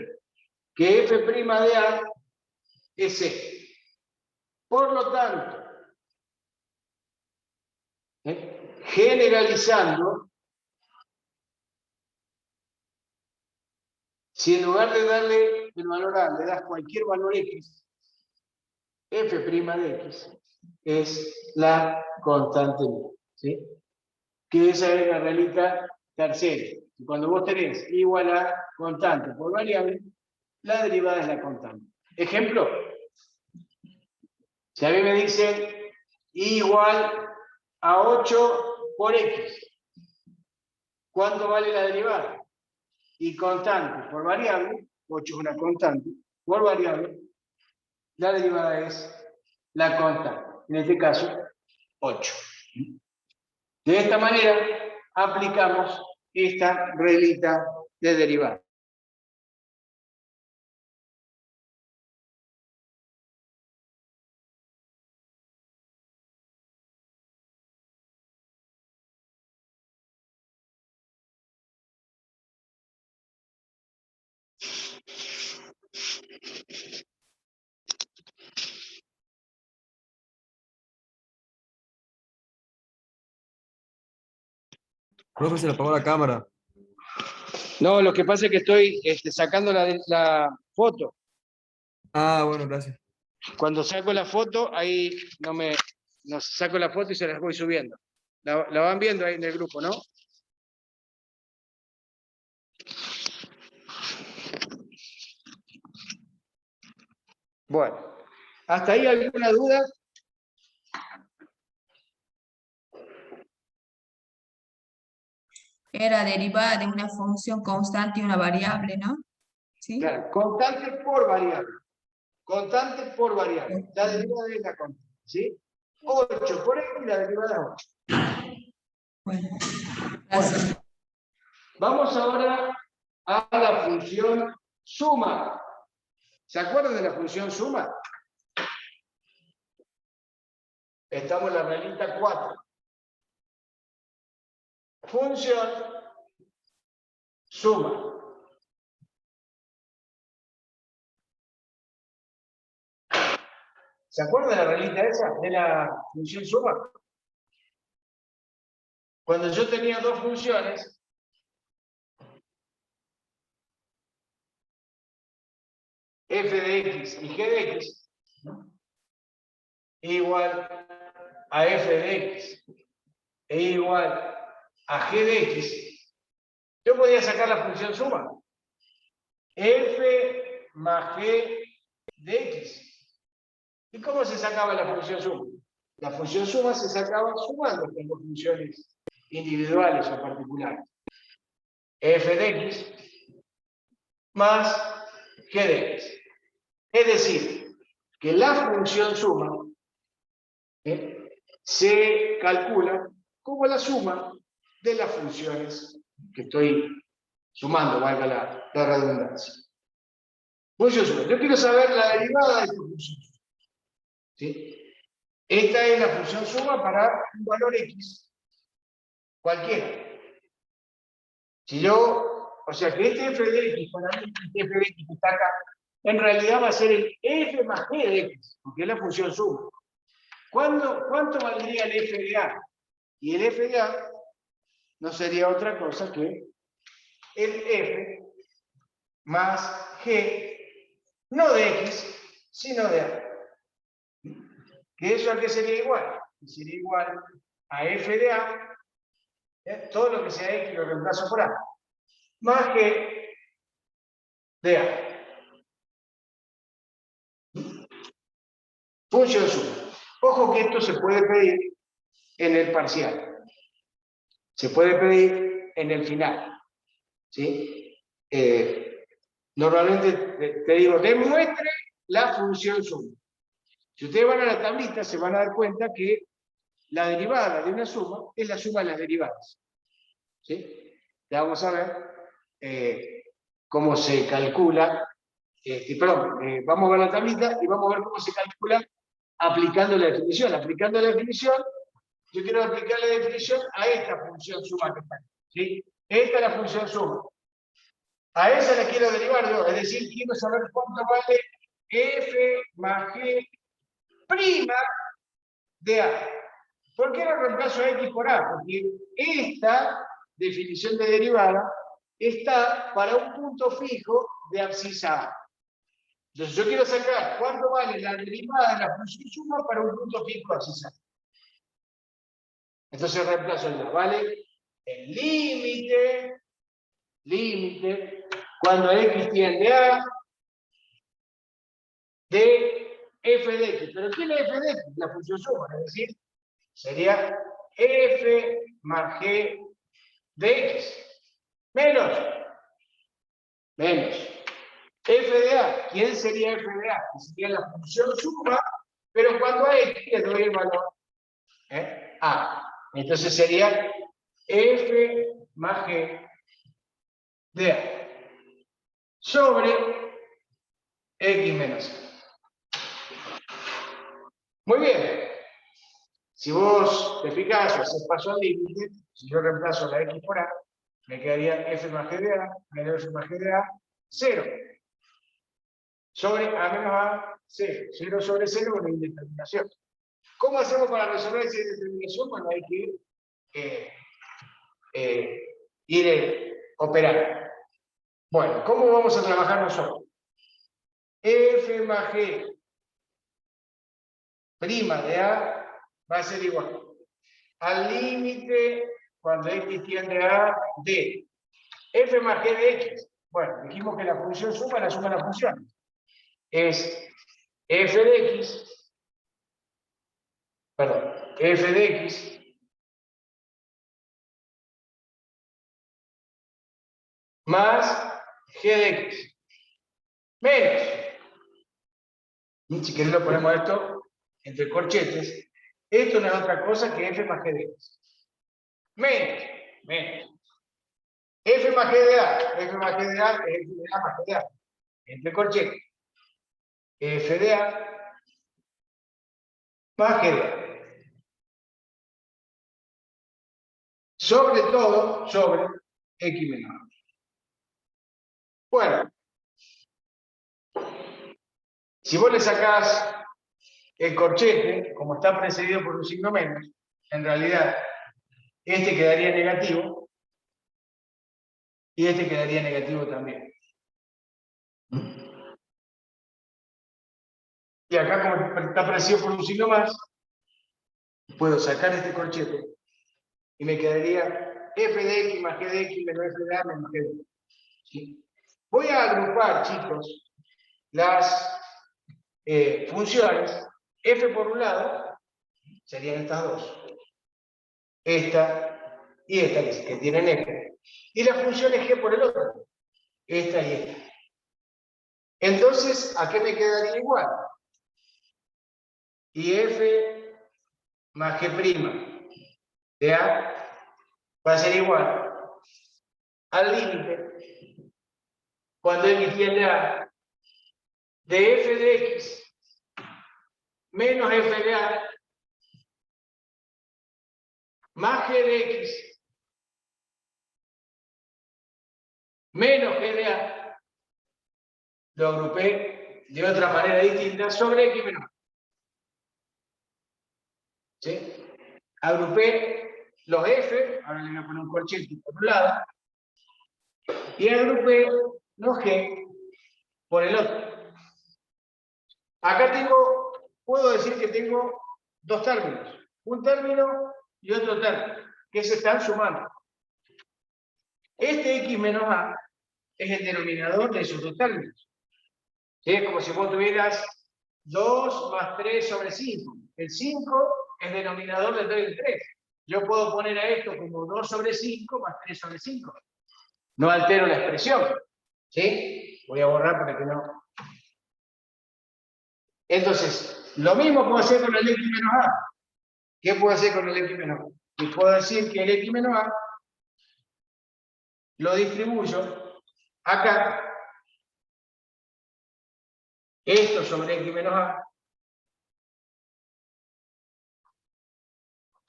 que f' de a es c. Por lo tanto, generalizando, si en lugar de darle el valor a le das cualquier valor x, f' de x es la constante misma, ¿sí? Que esa es la reglita tercera. Y cuando vos tenés igual a constante por variable, la derivada es la constante. Ejemplo, si a mí me dicen y igual a 8 por x, ¿cuánto vale la derivada? Y constante por variable, 8 es una constante, por variable, la derivada es la constante, en este caso 8. De esta manera aplicamos esta reglita de derivada. Profe, se le apagó la cámara. No, lo que pasa es que estoy sacando la foto. Ah, bueno, gracias. Cuando saco la foto, ahí no saco la foto y se las voy subiendo. La van viendo ahí en el grupo, ¿no? Bueno, ¿hasta ahí alguna duda? Era derivada de una función constante y una variable, ¿no? ¿Sí? Claro, constante por variable. Constante por variable. La derivada es la constante, ¿sí? 8 por x y la derivada es 8. Bueno, gracias. Vamos ahora a la función suma. ¿Se acuerdan de la función suma? Estamos en la reglita 4. Función suma. ¿Se acuerdan de la reglita esa? De la función suma. Cuando yo tenía dos funciones, f de x y g de x, ¿no? igual a f de x e igual a g de x, yo podría sacar la función suma. F más g de x. ¿Y cómo se sacaba la función suma? La función suma se sacaba sumando con dos funciones individuales o particulares. F de x más g de x. Es decir, que la función suma se calcula como la suma de las funciones que estoy sumando, valga la redundancia. Función suma. Yo quiero saber la derivada de esta función. ¿Sí? Esta es la función suma para un valor x, cualquiera. Si yo, o sea que este f de x, para mí, este f de x que está acá, en realidad va a ser el f más g de x, porque es la función suma. ¿Cuánto valdría el f de a? Y el f de a no sería otra cosa que el f más g, no de x, sino de a. ¿Que eso a qué sería igual? Sería igual a f de a, todo lo que sea x lo reemplazo por a, más g de a. Función suma. Ojo que esto se puede pedir en el parcial. Se puede pedir en el final. ¿Sí? Normalmente te digo, demuestre la función suma. Si ustedes van a la tablita, se van a dar cuenta que la derivada de una suma es la suma de las derivadas. ¿Sí? Ya vamos a ver cómo se calcula. Vamos a ver la tablita y vamos a ver cómo se calcula aplicando la definición. Aplicando la definición, yo quiero aplicar la definición a esta función suma que está aquí. ¿Sí? Esta es la función suma. A esa la quiero derivar yo, es decir, quiero saber cuánto vale f más g prima de a. ¿Por qué no reemplazo a x por a? Porque esta definición de derivada está para un punto fijo de abscisa a. Entonces yo quiero sacar cuánto vale la derivada de la función suma para un punto fijo de abscisa a. Entonces reemplazo el ¿vale? El límite, cuando x tiende a de f de x. ¿Pero qué es la f de x? La función suma, es decir, sería f más g de x. Menos f de a. ¿Quién sería f de a? Que sería la función suma, pero cuando a x le doy el valor a. Entonces sería f más g de a sobre x menos a. Muy bien. Si vos te fijas o haces paso al límite, si yo reemplazo la x por a, me quedaría f más g de a menos f más g de a, 0. Sobre a menos a, 0. 0 sobre 0, una indeterminación. ¿Cómo hacemos para resolver esa indeterminación? Bueno, hay que ir operando. Bueno, ¿cómo vamos a trabajar nosotros? F más g prima de a va a ser igual al límite cuando x tiende a d. F más g de x. Bueno, dijimos que la función suma la suma de las funciones. Es f de x, f de x más g de x. Menos. Si querés lo ponemos esto entre corchetes. Esto no es otra cosa que f más g de x. Menos. F más g de a. F más g de a es f de a más g de a. Entre corchetes. F de a más g de a. Sobre todo, sobre x menos a. Bueno. Si vos le sacás el corchete, como está precedido por un signo menos, en realidad este quedaría negativo y este quedaría negativo también. Y acá, como está precedido por un signo más, puedo sacar este corchete y me quedaría f de x más g de x menos f de a menos g de b. ¿Sí? Voy a agrupar, chicos, las funciones. F por un lado serían estas dos. Esta y esta, que tienen f. Y las funciones g por el otro. Esta y esta. Entonces, ¿a qué me quedaría igual? Y f más g' de a va a ser igual al límite, cuando x tiende a, de f de x menos f de a más g de x menos g de a, lo agrupé de otra manera distinta sobre x menos a. ¿Sí? Agrupé los f, ahora le voy a poner un corchete por un lado, y agrupé los g por el otro. Acá puedo decir que tengo dos términos, un término y otro término, que se están sumando. Este x menos a es el denominador de esos dos términos. ¿Sí? Es como si vos tuvieras 2 más 3 sobre 5. El 5 es denominador de 3 del 3. Yo puedo poner a esto como 2 sobre 5 más 3 sobre 5. No altero la expresión. ¿Sí? Voy a borrar para que no. Entonces, lo mismo puedo hacer con el x menos a. ¿Qué puedo hacer con el x menos a? Y puedo decir que el x menos a lo distribuyo acá. Esto sobre x menos a.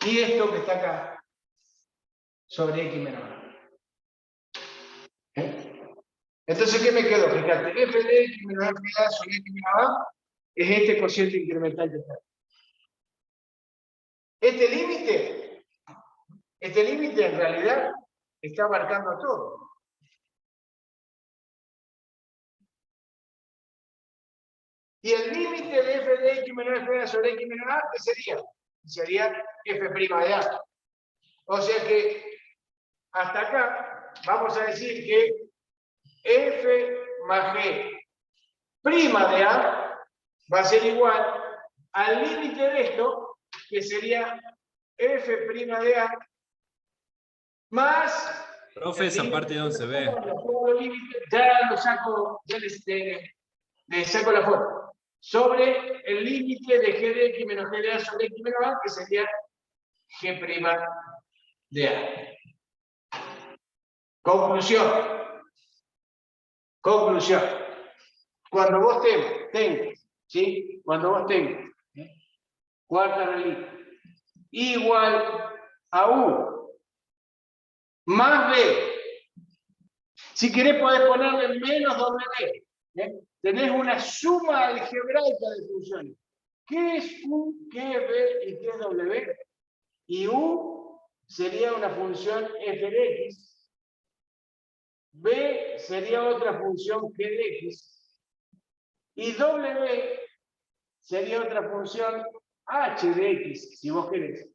Y esto que está acá sobre x menos a. Entonces, ¿qué me quedó? Fíjate, f de x menos f de a sobre x menos a es este cociente incremental que está. Este límite en realidad está abarcando todo. Y el límite de f de x menos f de a sobre x menos a, ¿qué sería? Sería f' de a. O sea que hasta acá vamos a decir que f más g' de a va a ser igual al límite de esto, que sería f' de a más... Profe, esa parte de 11b. Ya lo saco, ya le saco la foto. Sobre el límite de g de x menos g de a sobre x menos a, que sería g' de a. Conclusión. Cuando vos tengas, ¿sí? Cuando vos tengas cuarta raíz igual a u más b, si querés podés ponerle menos w, tenés una suma algebraica de funciones. ¿Qué es u, qué es b y qué es w? Y u sería una función f de x, b sería otra función g de x, y w sería otra función h de x, si vos querés.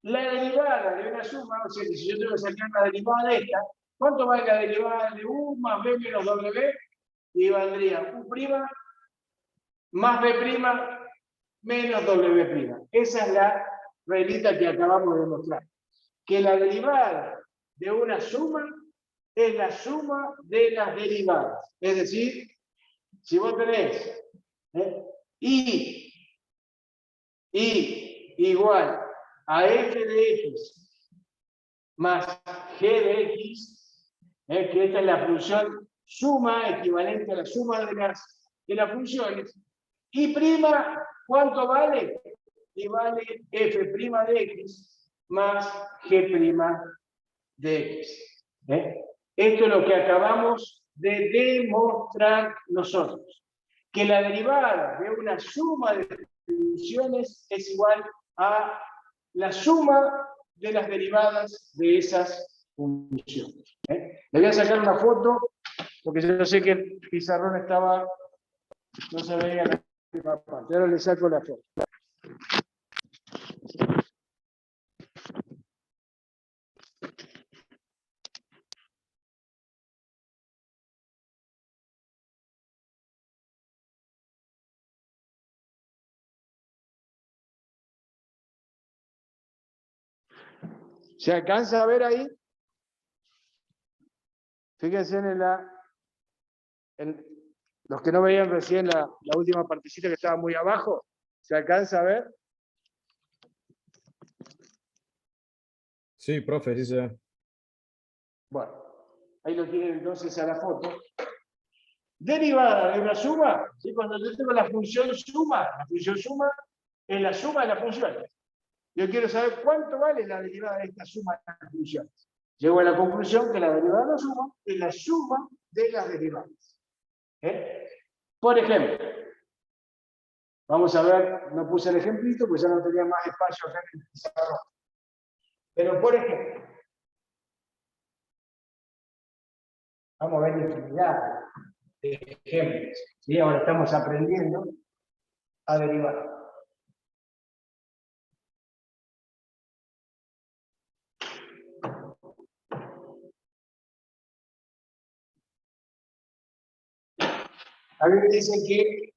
La derivada de una suma, o sea que si yo tengo que sacar la derivada de esta, ¿cuánto vale la derivada de u más b menos w? Y valdría u' más b' menos w'. Esa es la reglita que acabamos de mostrar. Que la derivada de una suma es la suma de las derivadas. Es decir, si vos tenés i igual a f de x más g de x, que esta es la función suma equivalente a la suma de las funciones, y prima, ¿cuánto vale? Y vale f' de x más g' de x. Esto es lo que acabamos de demostrar nosotros, que la derivada de una suma de funciones es igual a la suma de las derivadas de esas funciones. Le voy a sacar una foto, porque yo sé que el pizarrón no se veía última parte. Ahora le saco la foto. ¿Se alcanza a ver ahí? Fíjense en los que no veían recién la última partecita que estaba muy abajo. ¿Se alcanza a ver? Sí, profe, sí se ve. Bueno, ahí lo tienen entonces a la foto. Derivada de una suma, ¿sí? Cuando yo tengo la función suma es la suma de las funciones. Yo quiero saber cuánto vale la derivada de esta suma de las funciones. Llego a la conclusión que la derivada de la suma es la suma de las derivadas. Por ejemplo, vamos a ver, no puse el ejemplito, pues ya no tenía más espacio acá en el pizarrón. Pero por ejemplo, vamos a ver infinidad de ejemplos. ¿Sí? Ahora estamos aprendiendo a derivar. A mí me dicen que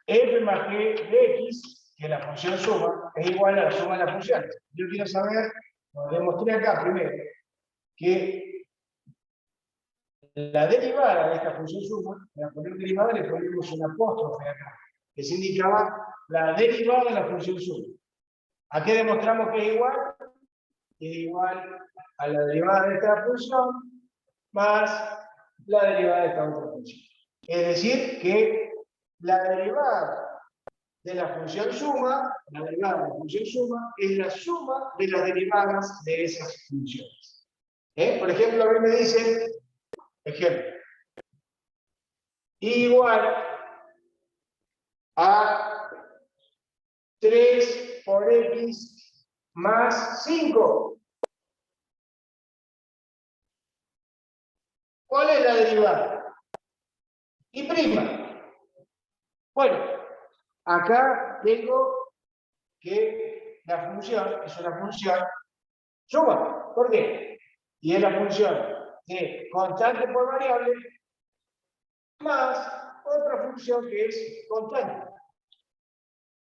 f más g de x, que la función suma, es igual a la suma de las funciones. Yo quiero saber, lo demostré acá primero, que la derivada de esta función suma, para poner derivada le ponemos un apóstrofe acá, que se indicaba la derivada de la función suma. ¿A qué demostramos que es igual? Que es igual a la derivada de esta función más la derivada de esta otra función. Es decir, que la derivada de la función suma, la derivada de la función suma, es la suma de las derivadas de esas funciones. Por ejemplo, a mí me dicen, ejemplo, igual a 3 por x más 5. ¿Cuál es la derivada? Y prima. Bueno, acá tengo que la función es una función suma. ¿Por qué? Y es la función de constante por variable más otra función que es constante.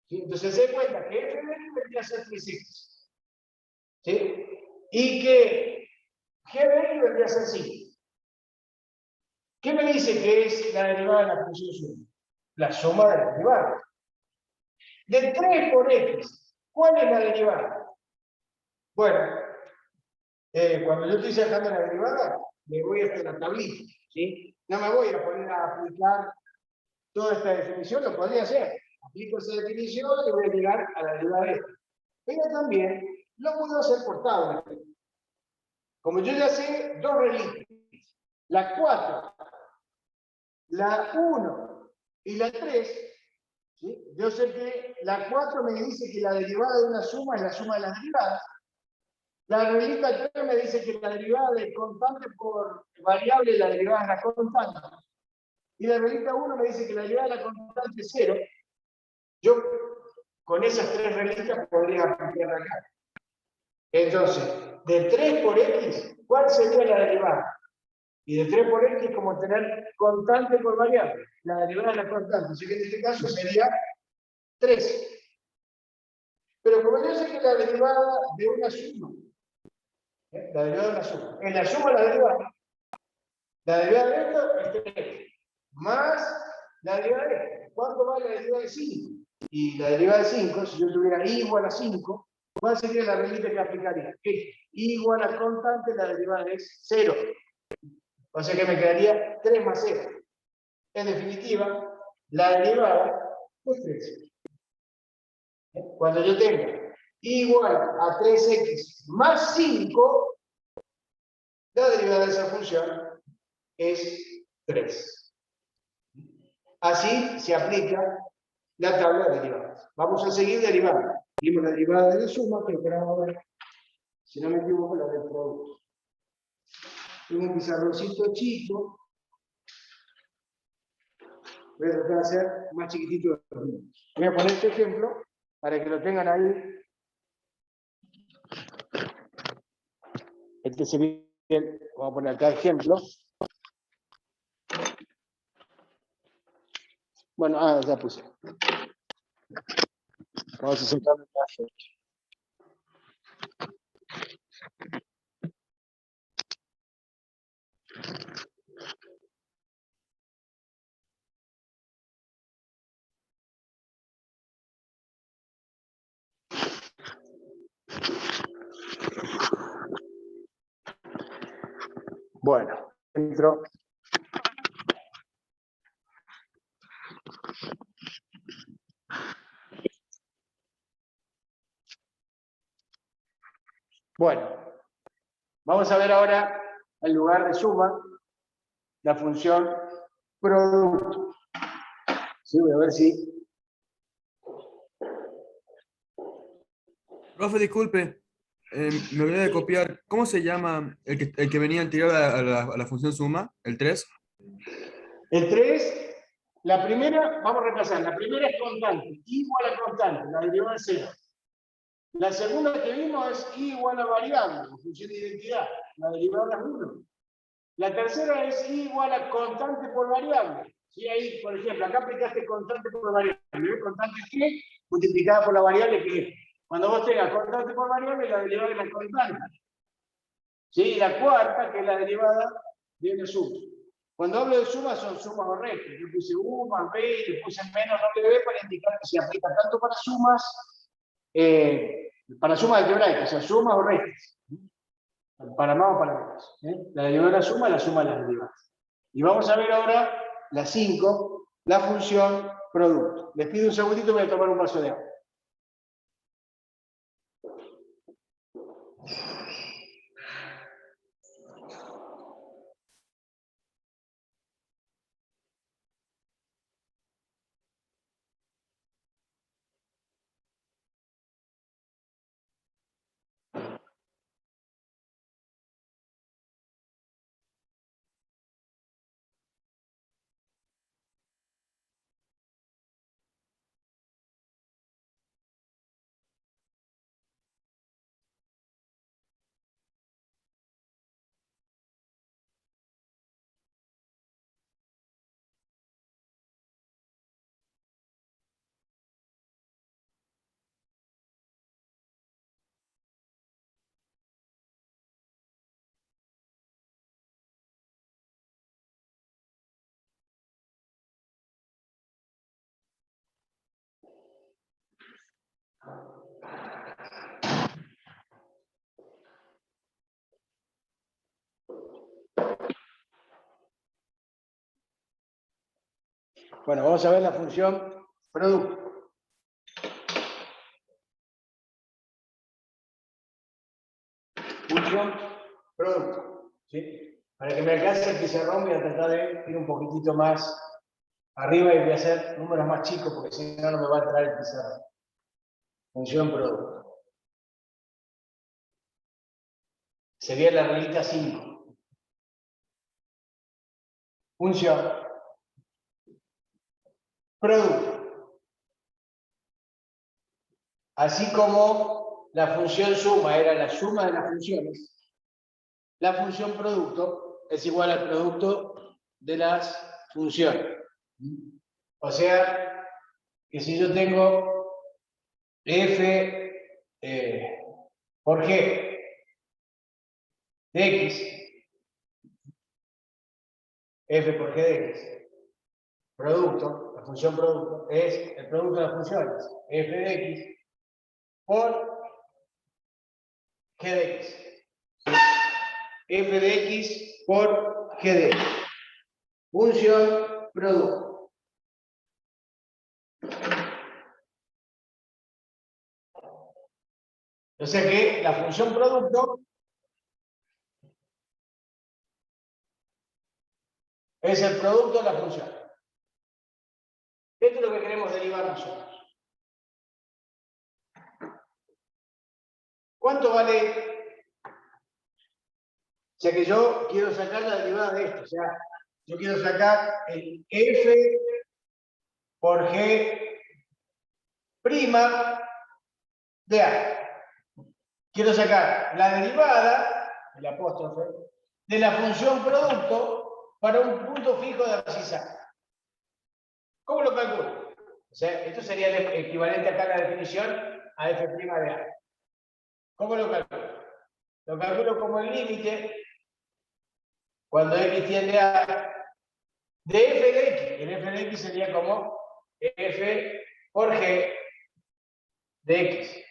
¿Sí? Entonces se da cuenta que f de x vendría a ser 3x. ¿Sí? Y que g de x vendría a ser 5. ¿Qué me dice que es la derivada de la función suma? La suma de las derivadas. De 3 por x, ¿cuál es la derivada? Bueno, cuando yo estoy sacando la derivada, me voy hasta la tablita, ¿sí? No me voy a poner a aplicar toda esta definición, lo podría hacer. Aplico esa definición y voy a llegar a la derivada de esta. Pero también lo puedo hacer por tabla. Como yo ya sé dos reliquias, la 4, la 1 y la 3, ¿sí? Yo sé que la 4 me dice que la derivada de una suma es la suma de las derivadas. La reliquia 3 me dice que la derivada de constante por variable es la derivada de la constante. Y la reliquia 1 me dice que la derivada de la constante es 0. Yo con esas tres reliquias podría aplicar acá. Entonces, de 3 por x, ¿cuál sería la derivada? Y de 3 por x es como tener constante por variable. La derivada de la constante. Así que en este caso sería 3. Pero como yo sé que la derivada de una suma, la derivada de una suma, en la suma de la derivada de esto es 3, más la derivada de esto. ¿Cuánto vale la derivada de 5? Y la derivada de 5, si yo tuviera i igual a 5, ¿cuál sería la regla que aplicaría? I igual a constante, la derivada es 0. O sea que me quedaría 3 más 0. En definitiva, la derivada es 3. Cuando yo tenga igual a 3x más 5, la derivada de esa función es 3. Así se aplica la tabla de derivadas. Vamos a seguir derivando. Vimos la derivada de la suma, pero vamos a ver, si no me equivoco, la del producto. Tengo un pizarroncito chico. Voy a tratar de hacer más chiquitito. Voy a poner este ejemplo para que lo tengan ahí. Este sería, vamos a poner acá ejemplo. Bueno, ya puse. Vamos a sacar el caso. Bueno, entro. Bueno, vamos a ver ahora, en lugar de suma, la función producto. Sí, voy a ver si... Profe, disculpe. Me olvidé de copiar. ¿Cómo se llama el que venía anterior a la función suma? ¿El 3? El 3, la primera, vamos a repasar, la primera es constante, i igual a constante, la derivada es 0. La segunda que vimos es i igual a variable, función de identidad, la derivada es 1. La tercera es i igual a constante por variable. ¿Sí? Ahí, por ejemplo, acá aplicaste constante por variable. ¿Constante qué? Multiplicada por la variable que es. Cuando vos tengas constante por variable, la derivada es la constante. ¿Sí? Y la cuarta, que es la derivada, viene suma. Cuando hablo de sumas, son sumas o restas. Yo puse U más B y le puse menos W para indicar que se aplica tanto para sumas algebraicas, o sea, sumas o restas. Para más o para menos. La derivada de la suma de las derivadas. Y vamos a ver ahora la 5, la función producto. Les pido un segundito, voy a tomar un vaso de agua. Bueno, vamos a ver la función producto. Función producto. ¿Sí? Para que me alcance el pizarrón voy a tratar de ir un poquitito más arriba y voy a hacer números más chicos porque si no, no me va a entrar el pizarrón. Función producto. Sería la reglita 5. Función producto. Así como la función suma era la suma de las funciones, la función producto es igual al producto de las funciones. O sea, que si yo tengo f por g de x, f por g de x, producto, la función producto, es el producto de las funciones, f de x por g de x. F de x por g de x. Función producto. O sea que la función producto es el producto de la función. Esto es lo que queremos derivar nosotros. ¿Cuánto vale? O sea que yo quiero sacar la derivada de esto. O sea, yo quiero sacar el f por G' de A. Quiero sacar la derivada, el apóstrofe, de la función producto para un punto fijo de abscisa A. ¿Cómo lo calculo? O sea, esto sería el equivalente acá a la definición a f' de A. ¿Cómo lo calculo? Lo calculo como el límite cuando x tiende a de f de x. El f de x sería como f por g de x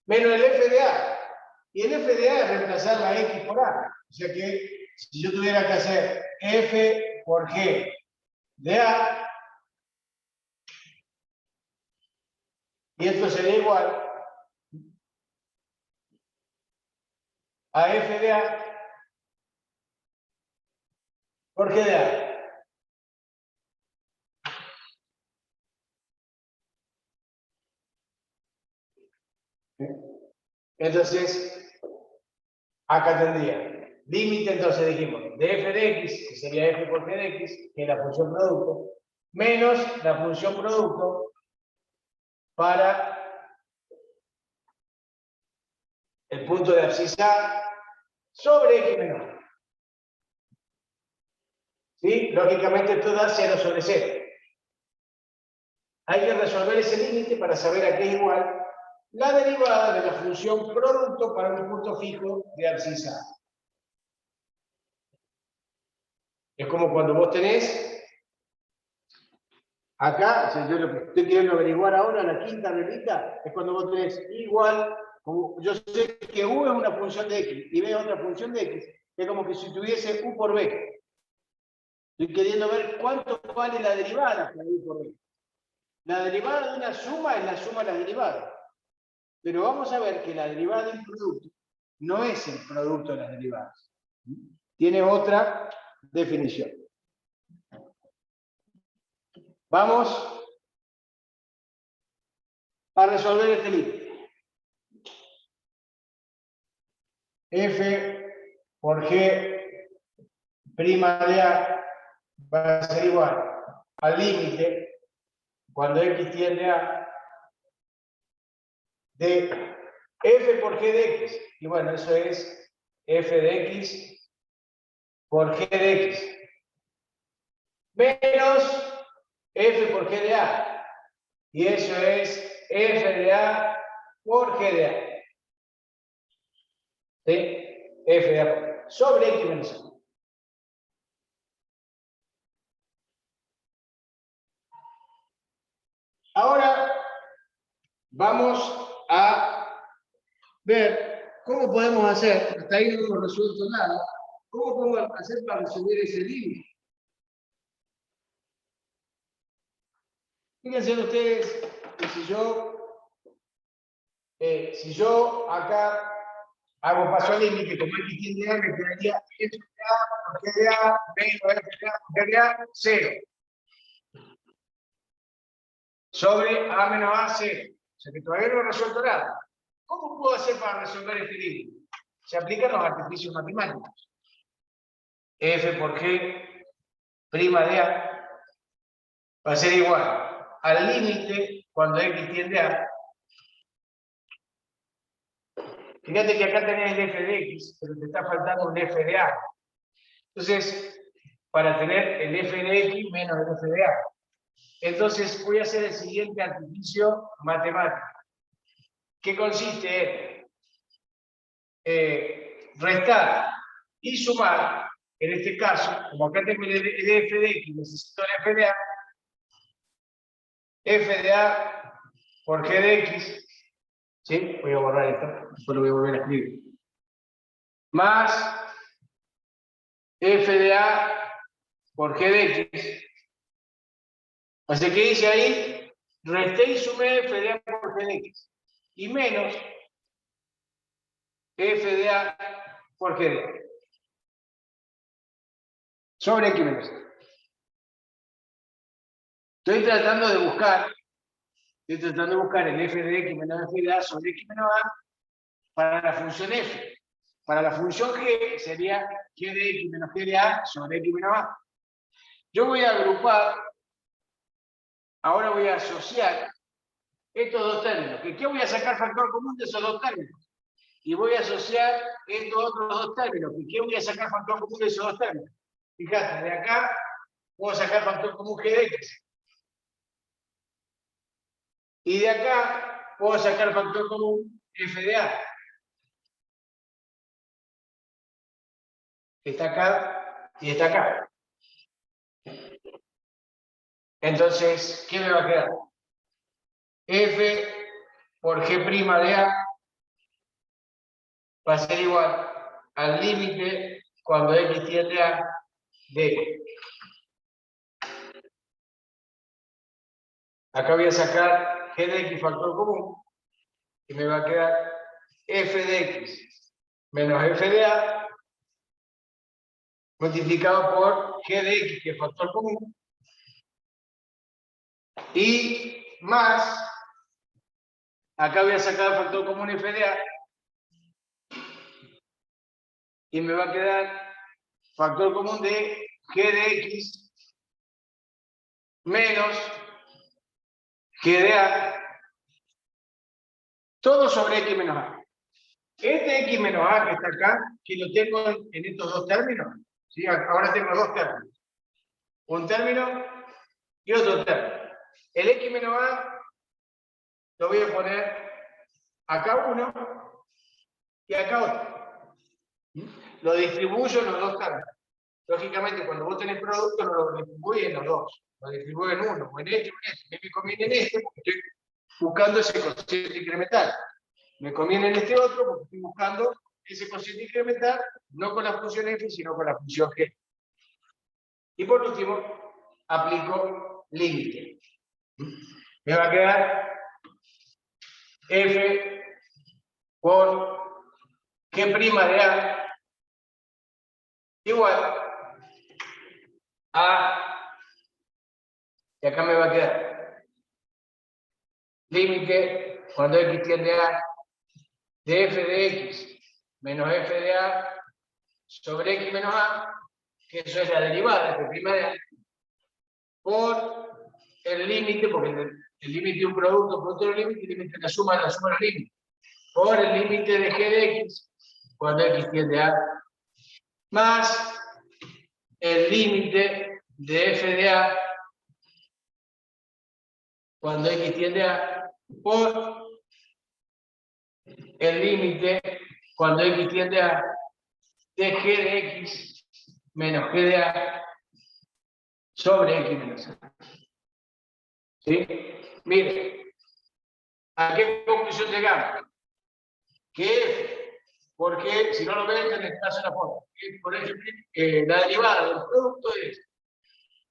menos el f de a. Y el f de a es reemplazar la x por a. O sea que si yo tuviera que hacer f por g de a, y esto sería igual a f de a por g de a. Entonces, acá tendría límite, entonces dijimos, de f de x, que sería f por g de x, que es la función producto, menos la función producto para el punto de abscisa sobre x menos a. ¿Sí? Lógicamente esto da 0 sobre 0. Hay que resolver ese límite para saber a qué es igual la derivada de la función producto para un punto fijo de abscisa A. Es como cuando vos tenés acá, o sea, yo lo que estoy queriendo averiguar ahora, la quinta relita, es cuando vos tenés igual, como yo sé que u es una función de x y b es otra función de x, es como que si tuviese u por b. Estoy queriendo ver cuánto vale la derivada de u por b. La derivada de una suma es la suma de las derivadas. Pero vamos a ver que la derivada de un producto no es el producto de las derivadas. Tiene otra definición. Vamos a resolver este límite. F por G' de A va a ser igual al límite cuando X tiende a de F por G de X. Y bueno, eso es F de X por G de X. Menos F por G de A. Y eso es F de A por G de A. ¿Sí? F de A sobre X menos A. Ahora vamos a ver cómo podemos hacer, hasta ahí no hemos resuelto nada, cómo podemos hacer para resolver ese límite. Fíjense ustedes que si yo acá hago paso al límite, como X tiende a, me quedaría F de A por G de A menos F de A por G de A, 0. Sobre A menos A, 0. O sea que todavía no he resuelto nada. ¿Cómo puedo hacer para resolver este límite? Se aplican los artificios matemáticos. F por G' de A va a ser igual al límite cuando X tiende a. Fíjate que acá tenés el F de X, pero te está faltando un F de A. Entonces, para tener el F de X menos el F de A. Entonces, voy a hacer el siguiente artificio matemático, que consiste en restar y sumar. En este caso, como acá tengo el F de X, necesito el F de A por G de X, ¿sí? Voy a borrar esto, después lo voy a volver a escribir. Más F de A por G de X. O sea, ¿qué hice ahí? Resté y sumé F de A por G de X. Y menos F de A por G de X. Sobre X menos A. Estoy tratando de buscar el F de X menos F de A sobre X menos A para la función F. Para la función G sería G de X menos G de A sobre X menos A. Yo voy a agrupar ahora voy a asociar estos dos términos. ¿Qué voy a sacar factor común de esos dos términos? Y voy a asociar estos otros dos términos. ¿Qué voy a sacar factor común de esos dos términos? Fíjate, de acá puedo sacar factor común g de x. Y de acá puedo sacar factor común f de a. Está acá y está acá. Entonces, ¿qué me va a quedar? F por g' de a va a ser igual al límite cuando x tiende a d. Acá voy a sacar g de x factor común y me va a quedar f de x menos f de a multiplicado por g de x, que es factor común, y más, acá voy a sacar el factor común f de a y me va a quedar factor común de g de x menos g de a, todo sobre x menos a. Este x menos a que está acá, que lo tengo en estos dos términos, ¿sí? Ahora tengo dos términos. Un término y otro término. El x menos a lo voy a poner acá uno y acá otro. Lo distribuyo en los dos términos. Lógicamente, cuando vos tenés producto, no lo distribuye en los dos. Lo distribuye en uno, o en este, o en este. Me conviene en este porque estoy buscando ese cociente incremental. Me conviene en este otro porque estoy buscando ese cociente incremental, no con la función f, sino con la función g. Y por último, aplico límite. Me va a quedar f por g' de a igual a, y acá me va a quedar límite cuando x tiende a de f de x menos f de a sobre x menos a, que eso es la derivada de f' de a, por el límite, porque el límite de un producto del límite, el límite de la suma del límite, por el límite de g de x cuando x tiende a, más el límite de f de a cuando x tiende a, por el límite cuando x tiende a de g de x menos g de a sobre x menos a. ¿Sí? Mire, ¿a qué conclusión llegamos? Que f, porque si no lo ven, en el caso de la foto, por ejemplo, la derivada del producto es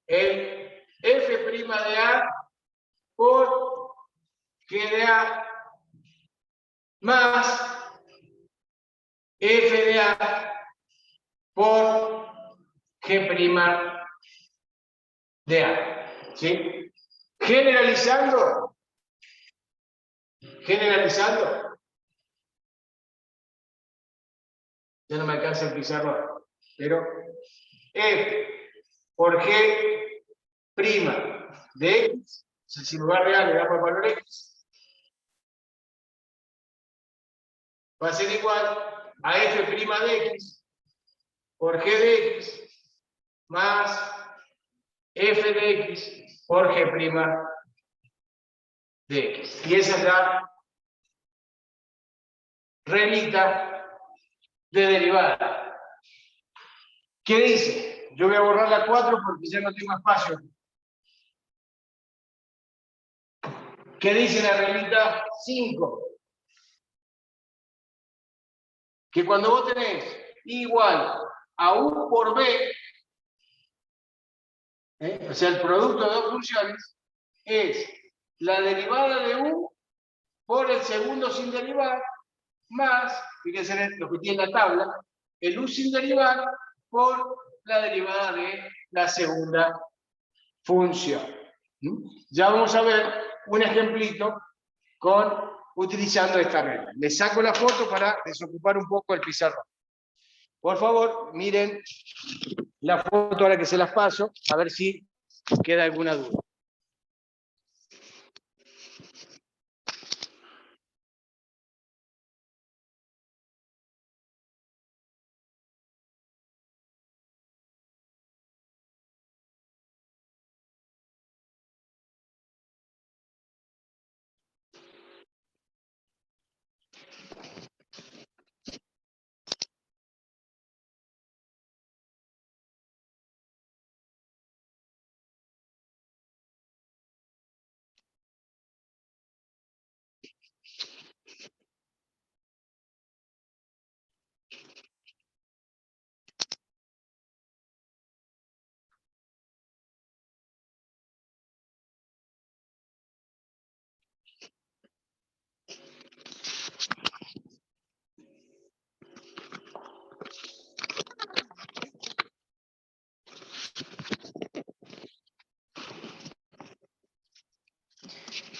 el f' de a por g de a más f de a por g' de a. ¿Sí? Generalizando, ya no me alcanza el pizarrón, pero f por g' de x, o sea, si en lugar real le damos el valor x, va a ser igual a f' de x por g de x más f de x por g' de x. Y esa es la reglita de derivada. ¿Qué dice? Yo voy a borrar la 4 porque ya no tengo espacio. ¿Qué dice la reglita 5? Que cuando vos tenés igual a u por b, o sea, el producto de dos funciones, es la derivada de u por el segundo sin derivar, más, fíjense lo que tiene la tabla, el u sin derivar por la derivada de la segunda función. Ya vamos a ver un ejemplito utilizando esta regla. Les saco la foto para desocupar un poco el pizarrón. Por favor, miren la foto ahora que se las paso, a ver si queda alguna duda.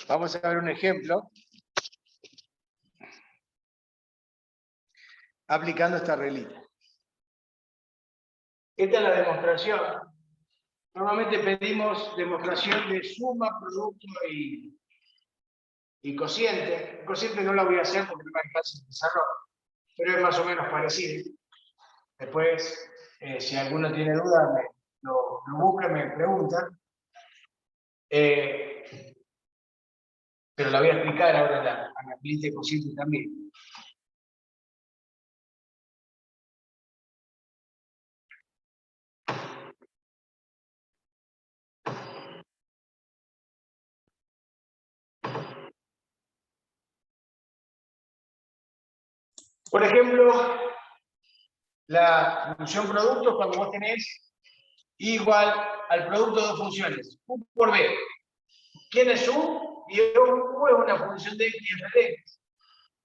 Vamos a ver un ejemplo aplicando esta reglita. Esta es la demostración. Normalmente pedimos demostración de suma, producto y cociente. El cociente no la voy a hacer porque no me alcanza el desarrollo, pero es más o menos parecido. Después, si alguno tiene duda, lo busca, me pregunta. Pero la voy a explicar ahora a la reglita de cociente también. Por ejemplo, la función producto cuando vos tenés igual al producto de dos funciones, U por B. ¿Quién es U? Y U es una función de X y F de X.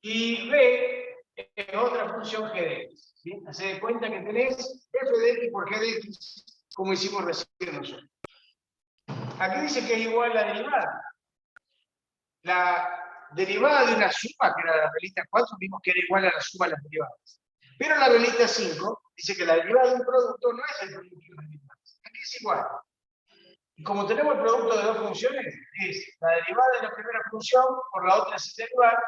Y B es otra función G de X. ¿Sí? Hacé de cuenta que tenés F de X por G de X, como hicimos recién nosotros. Aquí dice que es igual la derivada. La derivada de una suma, que era la reglita 4, vimos que era igual a la suma de las derivadas. Pero la reglita 5 dice que la derivada de un producto no es el producto de las derivadas. Aquí es igual. Y como tenemos el producto de dos funciones, es la derivada de la primera función por la otra sin derivar,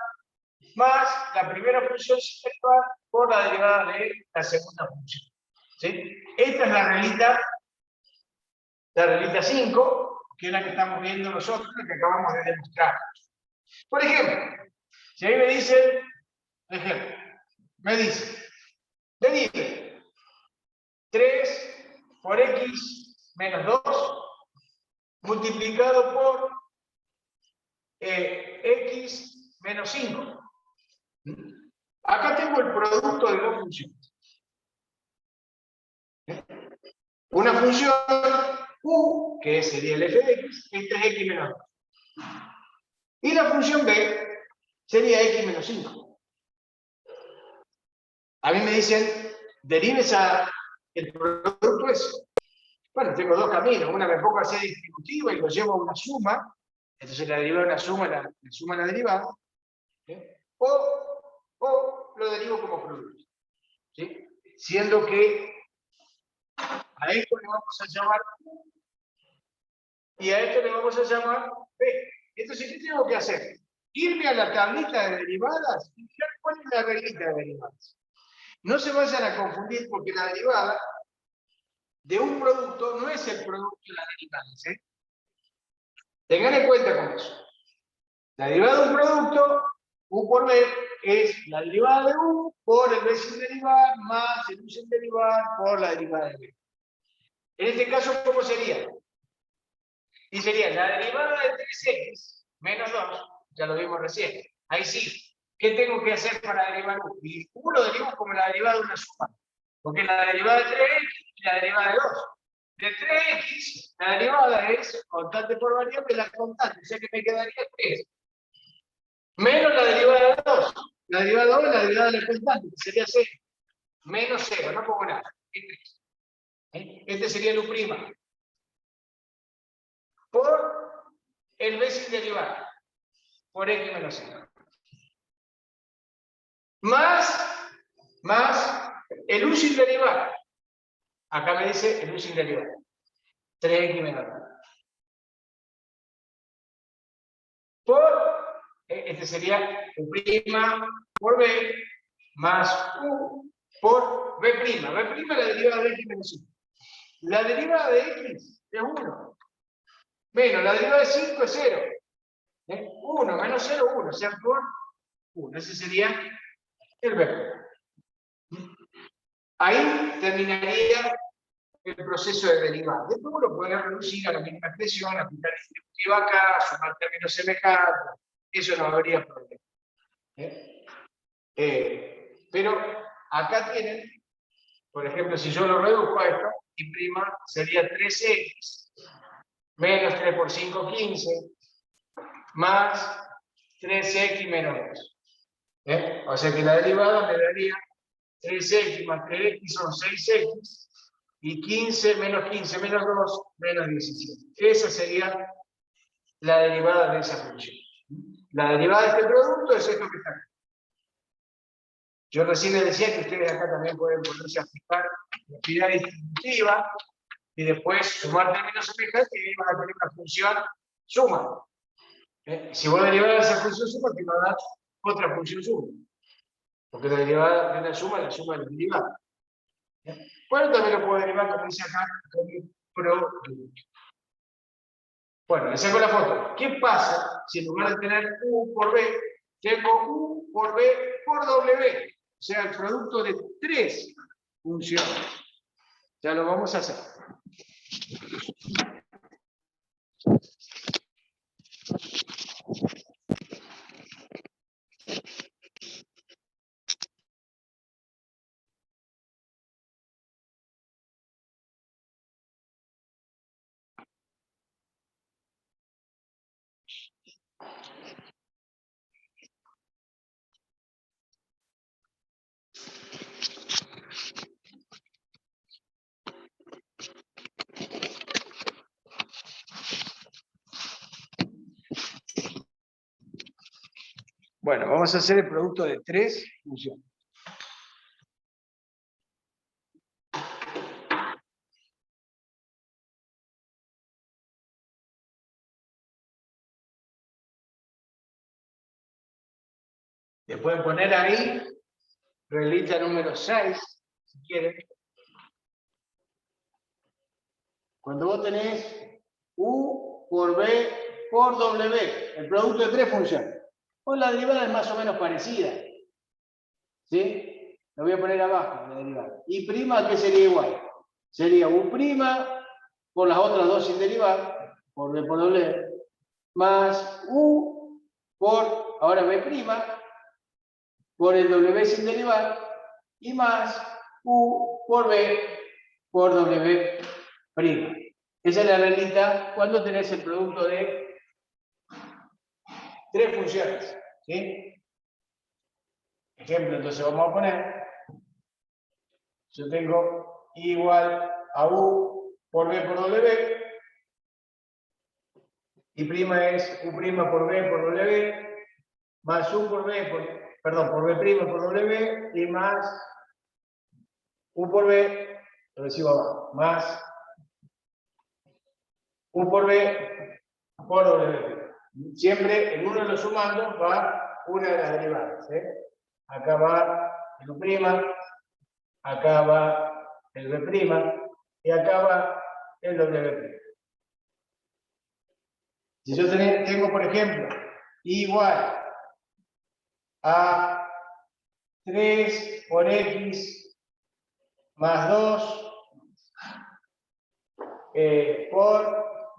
más la primera función sin derivar por la derivada de la segunda función. ¿Sí? Esta es la reglita 5, que es la que estamos viendo nosotros, la que acabamos de demostrar. Por ejemplo, si ahí me dicen, derive 3 por x menos 2 multiplicado por x menos 5. Acá tengo el producto de dos funciones. Una función u, que sería el f de x, esta es x menos 2. Y la función b sería x menos 5. A mí me dicen, derive el producto ese. Bueno, tengo dos caminos. Una me pongo a hacer distributiva y lo llevo a una suma. Entonces la derivada de una suma, la suma la derivada. ¿Sí? O lo derivo como producto. ¿Sí? Siendo que a esto le vamos a llamar U y a esto le vamos a llamar B. Entonces, ¿qué tengo que hacer? Irme a la tablita de derivadas y mirar cuál es la reglita de derivadas. No se vayan a confundir porque la derivada de un producto no es el producto de las derivadas. Tengan en cuenta con eso. La derivada de un producto, U por B, es la derivada de U por el B sin derivar más el U sin derivar por la derivada de B. En este caso, ¿cómo sería? Y sería la derivada de 3x menos 2, ya lo vimos recién. Ahí sí. ¿Qué tengo que hacer para derivar U? Y U lo derivo como la derivada de una suma. Porque la derivada de 3x y la derivada de 2. De 3x, la derivada es constante por variable, la constante, o sea que me quedaría 3. Menos la derivada de 2. La derivada de 2 es la derivada de la constante, que sería 0. Menos 0, no pongo nada. Este sería el U'. Por el B sin derivar. Por x menos 0. Más el U sin derivar. Acá me dice el U sin derivar. 3x menos 2. Por, este sería U' por B más U por B'. B' es la derivada de x menos 5. La derivada de x es 1. Menos la derivada de 5 es 0. 1 menos 0, 1. O sea, por 1. Ese sería el vector. Ahí terminaría el proceso de derivada. Después uno puede reducir a la misma expresión, aplicar distributiva acá, sumar términos semejantes. Eso no habría problema. Pero acá tienen, por ejemplo, si yo lo reduzco a esto, y prima sería 3x menos 3 por 5, 15, más 3x menos 2. O sea que la derivada me daría 3x más 3x son 6x, y 15 menos 2 menos 17. Esa sería la derivada de esa función. La derivada de este producto es esto que está acá. Yo recién les decía que ustedes acá también pueden ponerse a fijar la actividad distributiva y después sumar términos semejantes y van a tener una función suma. Si vos derivás esa función suma, te va a dar otra función suma. Porque la derivada de una suma es la suma de la derivada. Bueno, también lo puedo derivar, como dice acá, como producto. Bueno, le saco la foto. ¿Qué pasa si en lugar de tener U por B, tengo U por B por W? O sea, el producto de 3 funciones. Ya lo vamos a hacer. Bueno, vamos a hacer el producto de 3 funciones. Le pueden poner ahí, reglita número 6, si quieren. Cuando vos tenés U por B por W, el producto de 3 funciones. Pues la derivada es más o menos parecida. ¿Sí? Lo voy a poner abajo, la derivada. Y prima, ¿qué sería igual? Sería U prima por las otras dos sin derivar, por B por W, más U por, ahora B prima, por el W sin derivar, y más U por B por W prima. Esa es la reglita cuando tenés el producto de 3 funciones. ¿Sí? Ejemplo, entonces vamos a poner, yo tengo I igual a U por B por W, y prima es U prima por B por W, más U por B por B prima por W, y más U por B, lo recibo abajo, más U por B por W. Siempre en uno de los sumandos va una de las derivadas. Acá va el U prima, acá va el B prima, y acá va el W prima. Si yo tengo, por ejemplo, igual a 3 por X más 2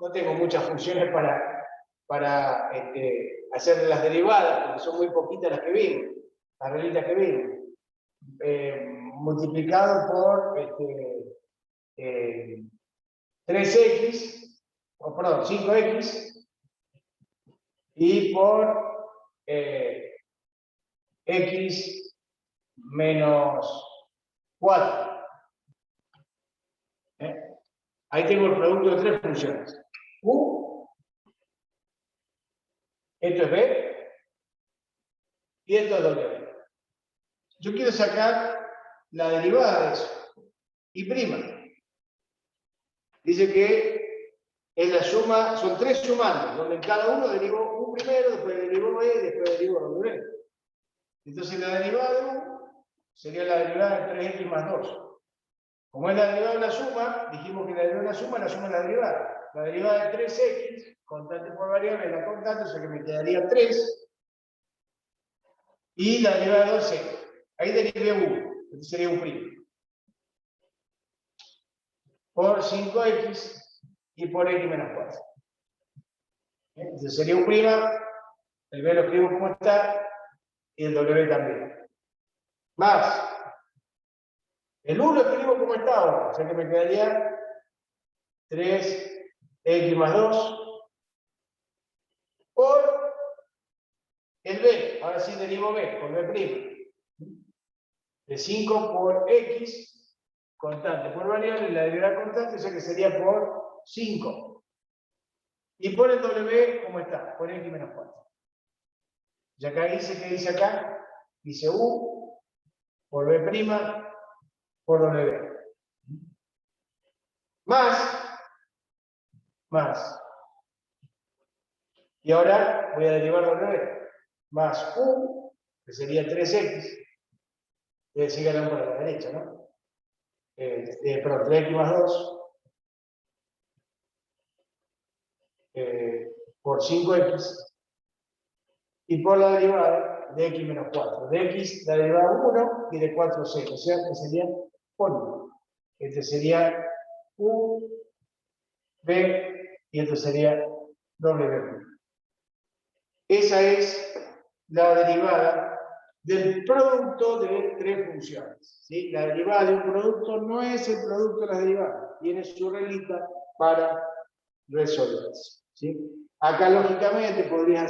no tengo muchas funciones para hacer las derivadas, porque son muy poquitas las que vimos, las reglitas que vimos. Multiplicado por 3x, perdón, 5x, y por x menos 4. Ahí tengo el producto de 3 funciones. U, esto es B, y esto es W. Yo quiero sacar la derivada de eso. Y prima. Dice que es la suma, son 3 sumandos, donde en cada uno derivo U primero, después derivo B, y después derivo W. Entonces la derivada de U sería la derivada de 3x más 2. Como es la derivada de una suma, dijimos que la derivada de una suma es la derivada. La derivada de 3x, constante por variable, es la constante, o sea que me quedaría 3. Y la derivada de 2x. Ahí derivé U, entonces sería U'. Por 5x y por x menos 4. Entonces sería U', el B lo escribo como está, y el W también. Más, el U lo escribo como está ahora, o sea que me quedaría 3x más 2 por el B, ahora sí derivo B, por B'. De 5 por x, constante por variable, y la derivada constante, o sea que sería por 5. Y por el W, ¿cómo está? Por x menos 4. Y acá dice, ¿qué dice acá? Dice U por B' por W. Más. Y ahora voy a derivar W. Más U, que sería 3x. Voy a decir que para la derecha, ¿no? Perdón, 3x más 2. Por 5x. Y por la derivada de x menos 4. De x la derivada 1 y de 4 0. O sea que sería por 1. Este sería U, B, y esto sería W. Esa es la derivada del producto de tres funciones. ¿Sí? La derivada de un producto no es el producto de las derivadas. Tiene su reglita para resolverse. ¿Sí? Acá, lógicamente, podrían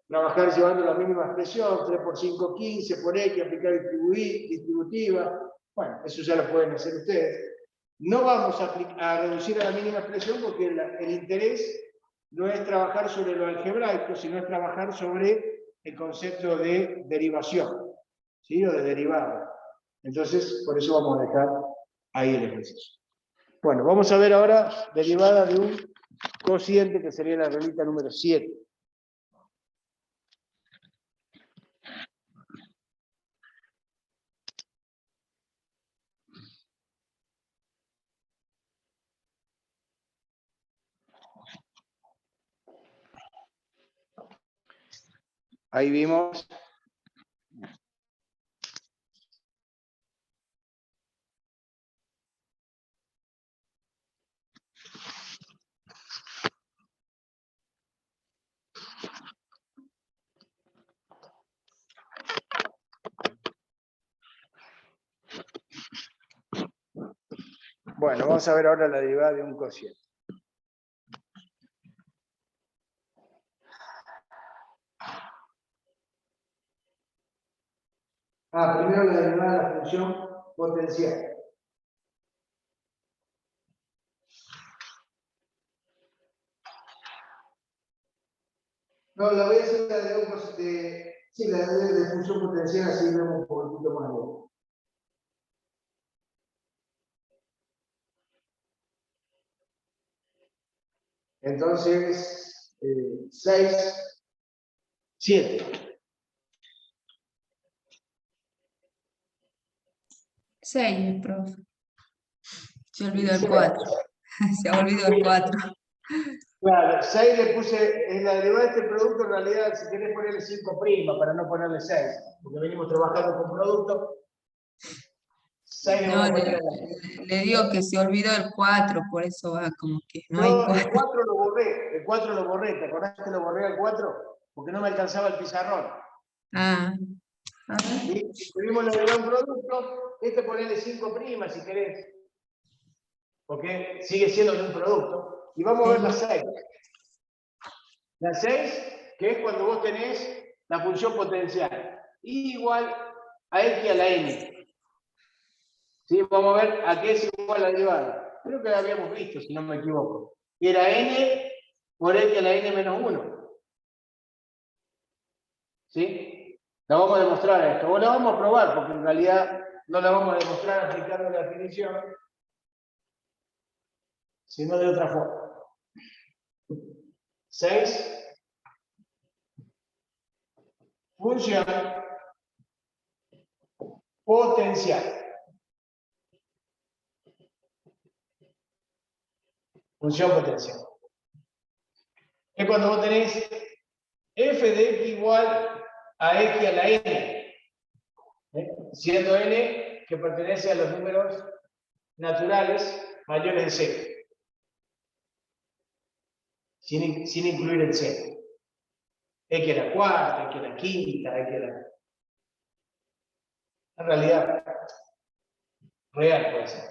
trabajar llevando la mínima expresión, 3 por 5, 15, por X, aplicar distributiva. Bueno, eso ya lo pueden hacer ustedes. No vamos a reducir a la mínima expresión porque el interés no es trabajar sobre lo algebraico, sino es trabajar sobre el concepto de derivación, ¿sí? O de derivada. Entonces, por eso vamos a dejar ahí el ejercicio. Bueno, vamos a ver ahora derivada de un cociente que sería la reglita número 7. Ahí vimos. Bueno, vamos a ver ahora la derivada de un cociente. Primero la derivada de la función potencial. No, la voy a hacer la de función potencial, así vemos un poquito más bien. Entonces, 6, 7. 6, profe. Se olvidó el 4. Se olvidó el 4. Claro, 6 le puse, en la derivada de este producto, en realidad, si querés ponerle 5' para no ponerle 6, porque venimos trabajando con productos. 6 le No, vamos a poner a la... le digo que se olvidó el 4, por eso va como que no hay No, 4. el 4 lo borré, ¿te acordás que lo borré al 4? Porque no me alcanzaba el pizarrón. Ah, a ver. ¿Sí? Escribimos la derivada de un producto, ponele 5' si querés, porque sigue siendo de un producto. Y vamos a ver la 6. La 6, que es cuando vos tenés la función potencial, igual a x a la n. ¿Sí? Vamos a ver a qué es igual la derivada. Creo que la habíamos visto, si no me equivoco. Y era n por x a la n menos 1. ¿Sí? La vamos a demostrar esto. O la vamos a probar, porque en realidad no la vamos a demostrar aplicando la definición, sino de otra forma. 6. Función potencial. Función potencial. Es cuando vos tenés f de x igual a x a la n. Siendo n que pertenece a los números naturales mayores de 0. Sin incluir el 0. X a la cuarta, X a la quinta, X a la... En realidad, real puede ser.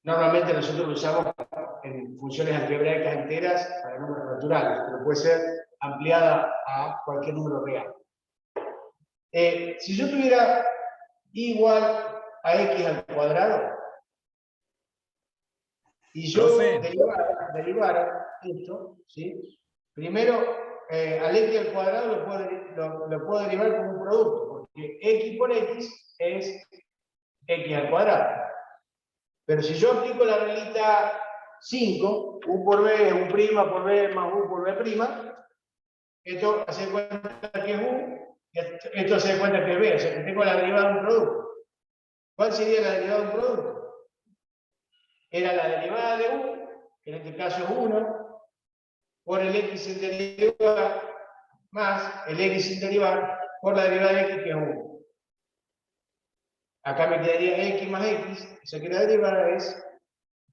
Normalmente nosotros lo usamos en funciones algebraicas enteras para números naturales, pero puede ser ampliada a cualquier número real. Si yo tuviera igual a x al cuadrado, y yo derivara esto, ¿sí? Primero, al x al cuadrado lo puedo derivar como un producto, porque x por x es x al cuadrado. Pero si yo aplico la reglita 5, u por b, u' por b más u por b', esto hace cuenta que es u, y esto hace cuenta que es b, o sea que tengo la derivada de un producto. ¿Cuál sería la derivada de un producto? Era la derivada de u, que en este caso es 1, por el x sin derivar, más el x sin derivar, por la derivada de x, que es 1. Acá me quedaría x más x, o sea que la derivada es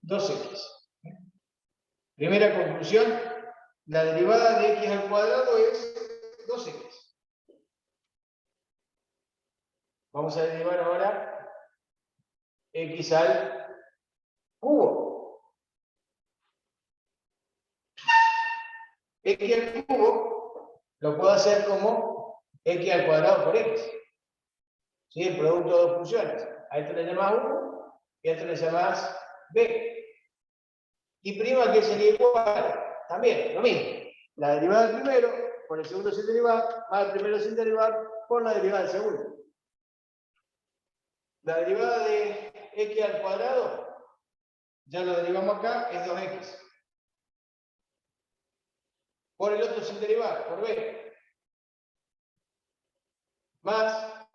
2x. Primera conclusión, la derivada de x al cuadrado es 2x. Vamos a derivar ahora x al cubo. X al cubo lo puedo hacer como x al cuadrado por x. ¿Sí? El producto de dos funciones. A esto le llamas 1 y a esto le llamas b. Y prima que sería igual. También, lo mismo. La derivada del primero por el segundo sin derivar, más el primero sin derivar por la derivada del segundo. La derivada de x al cuadrado, ya lo derivamos acá, es 2x. Por el otro sin derivar, por b. Más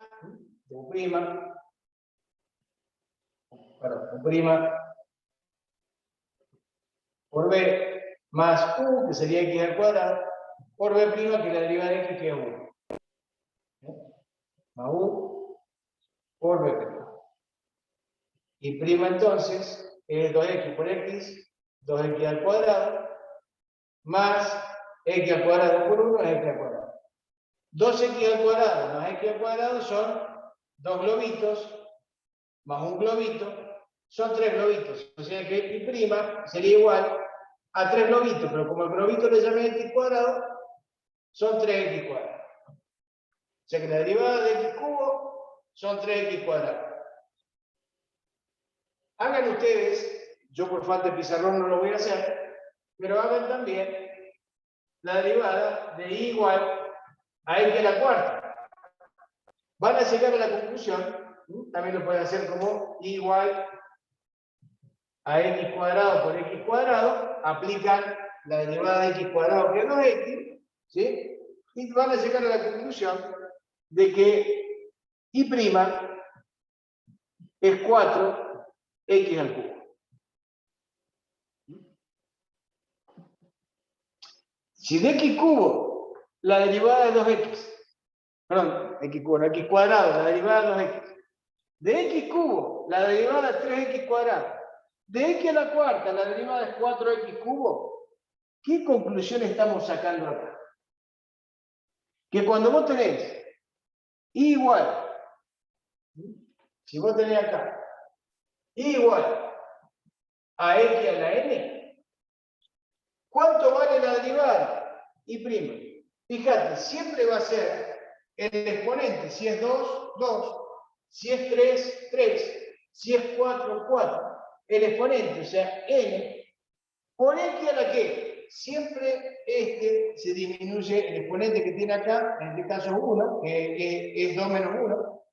u', por b, más u, que sería x al cuadrado, por b', que es la derivada de x, que es 1. Más u por b'. Y prima entonces es 2x por x, 2x al cuadrado, más x al cuadrado por 1 es x al cuadrado. 2x al cuadrado más x al cuadrado son 2 globitos, más un globito, son 3 globitos. O sea que y prima sería igual a 3 globitos, pero como el globito le llamé x cuadrado, son 3x cuadrado. O sea que la derivada de x cubo son 3x cuadrado. Hagan ustedes, yo por falta de pizarrón no lo voy a hacer, pero hagan también la derivada de y igual a x a la cuarta. Van a llegar a la conclusión, también lo pueden hacer como y igual a x cuadrado por x cuadrado, aplican la derivada de x cuadrado, que es 2x, ¿sí? Y van a llegar a la conclusión de que y' es 4x al cubo. Si de x cubo la derivada de 2x, perdón, x cubo, no, x cuadrado, la derivada de 2x, de x cubo la derivada es 3x cuadrado, de x a la cuarta la derivada es 4x cubo, ¿qué conclusión estamos sacando acá? Que cuando vos tenés y igual, si vos tenés acá y igual a x a la n, ¿cuánto vale la derivada? Y prima. Fíjate, siempre va a ser el exponente, si es 2, 2, si es 3, 3, si es 4, 4. El exponente, o sea, n, por x a la que siempre se disminuye el exponente que tiene acá, en este caso es 1, que es 2 menos 1.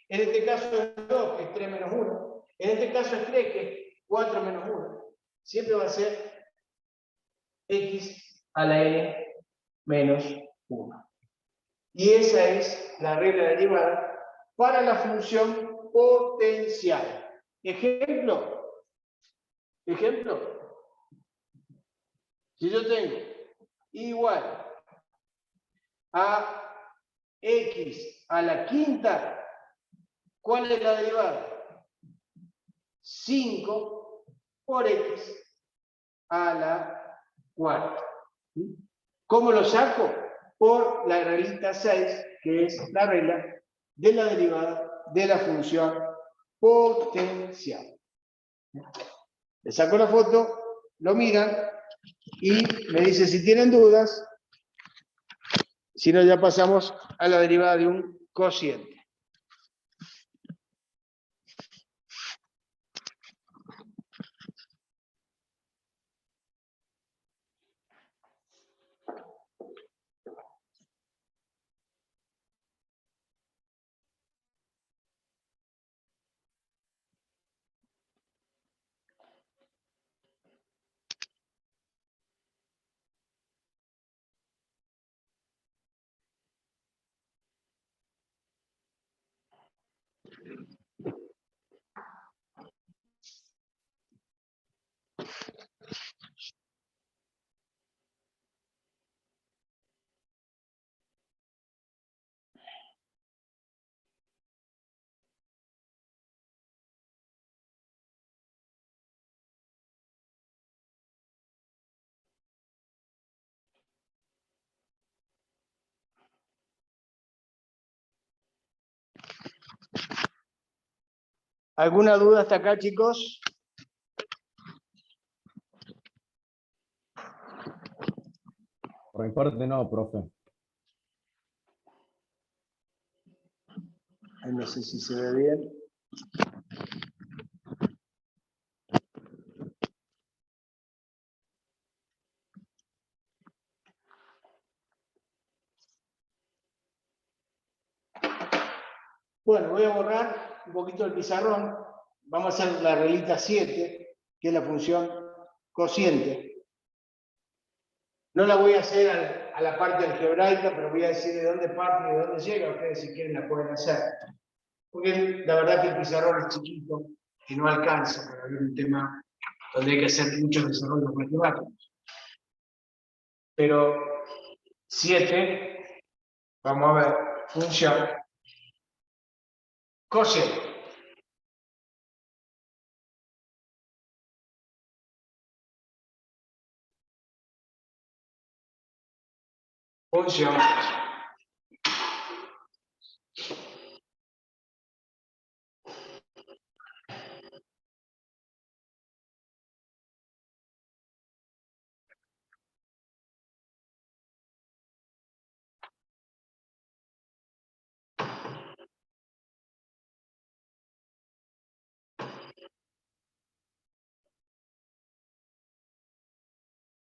En este caso es 2, que es 3 menos 1. En este caso es 3, que es 4 menos 1. Siempre va a ser x a la n menos 1. Y esa es la regla derivada para la función potencial. Ejemplo. Si yo tengo igual a x a la quinta, ¿cuál es la derivada? 5 por x a la cuarta. ¿Cómo lo saco? Por la reglita 6, que es la regla de la derivada de la función potencial. Le saco la foto, lo miran y me dice si tienen dudas, si no ya pasamos a la derivada de un cociente. ¿Alguna duda hasta acá, chicos? Por mi parte no, profe. Ay, no sé si se ve bien. Bueno, voy a borrar un poquito el pizarrón. Vamos a hacer la reglita 7, que es la función cociente. No la voy a hacer a la parte algebraica, pero voy a decir de dónde parte y de dónde llega. Ustedes, si quieren, la pueden hacer. Porque la verdad que el pizarrón es chiquito y no alcanza para ver un tema donde hay que hacer muchos desarrollos matemáticos. Pero 7, vamos a ver, función cociente. Función.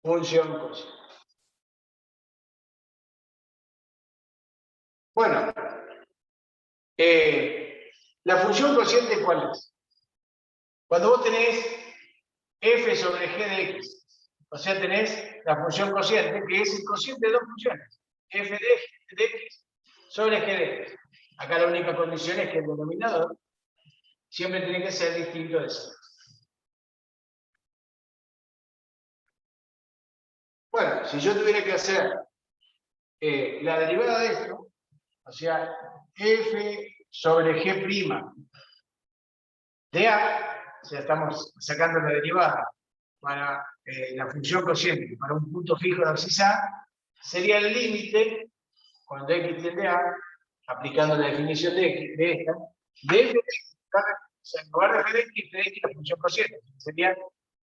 Función cociente. Bueno, la función cociente, ¿cuál es? Cuando vos tenés f sobre g de x, o sea, tenés la función cociente, que es el cociente de dos funciones, f de x sobre g de x. Acá la única condición es que el denominador siempre tiene que ser distinto de cero. Bueno, si yo tuviera que hacer la derivada de esto, o sea, f sobre g' de a, o sea, estamos sacando la derivada para la función cociente, para un punto fijo de abscisa, sería el límite, cuando x tiende a, aplicando la definición de esta, de f de x, o sea, en lugar de f de x, la función cociente, sería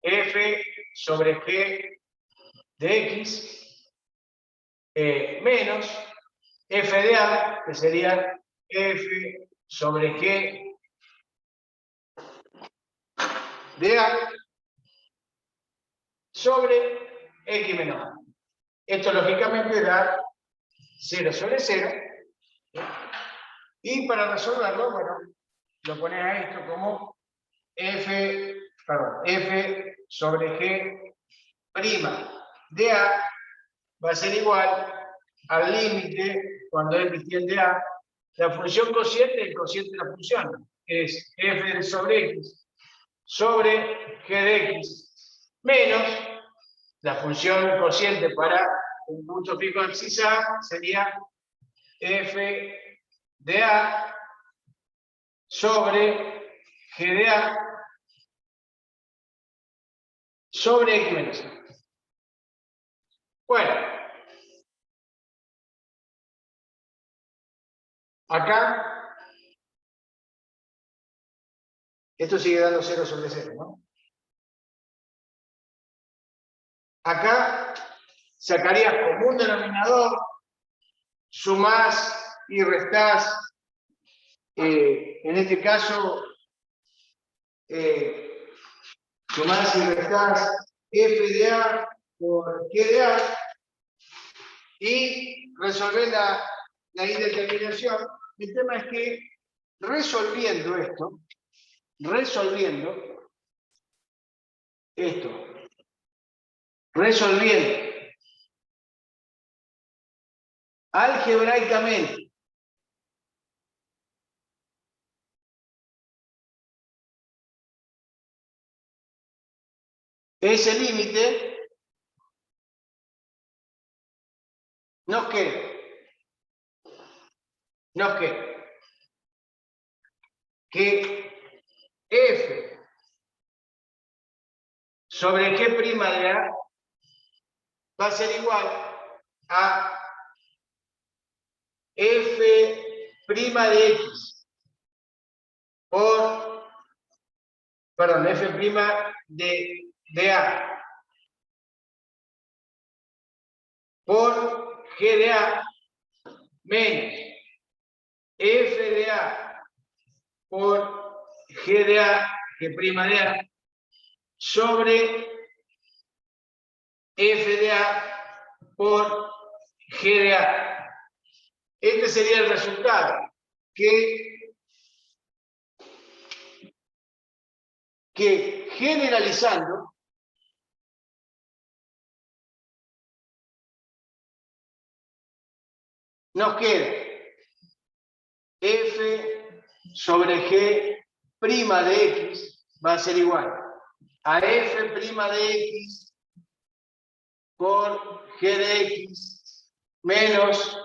f sobre g de x menos f de a, que sería f sobre g de a sobre x menos a. Esto lógicamente da 0 sobre 0. Y para resolverlo, bueno, lo pones a esto como f sobre g' de a va a ser igual al límite, cuando x tiende a, la función cociente, el cociente de la función, es f sobre x sobre g de x menos la función cociente para un punto fijo de abscisa sería f de a sobre g de a sobre x menos a. Bueno, acá esto sigue dando 0 sobre 0, ¿no? Acá sacarías como un denominador, sumás y restás, en este caso, sumás y restás f de a por g de a y resolver la indeterminación. El tema es que resolviendo esto, resolviendo algebraicamente ese límite nos queda que f sobre g' de A va a ser igual a f' de x por, perdón, f' de A por g de A menos f de A por g de A, g' de A, sobre f de A por g de A. Este sería el resultado, que generalizando nos queda f sobre g' de x va a ser igual a f' de x por g de x menos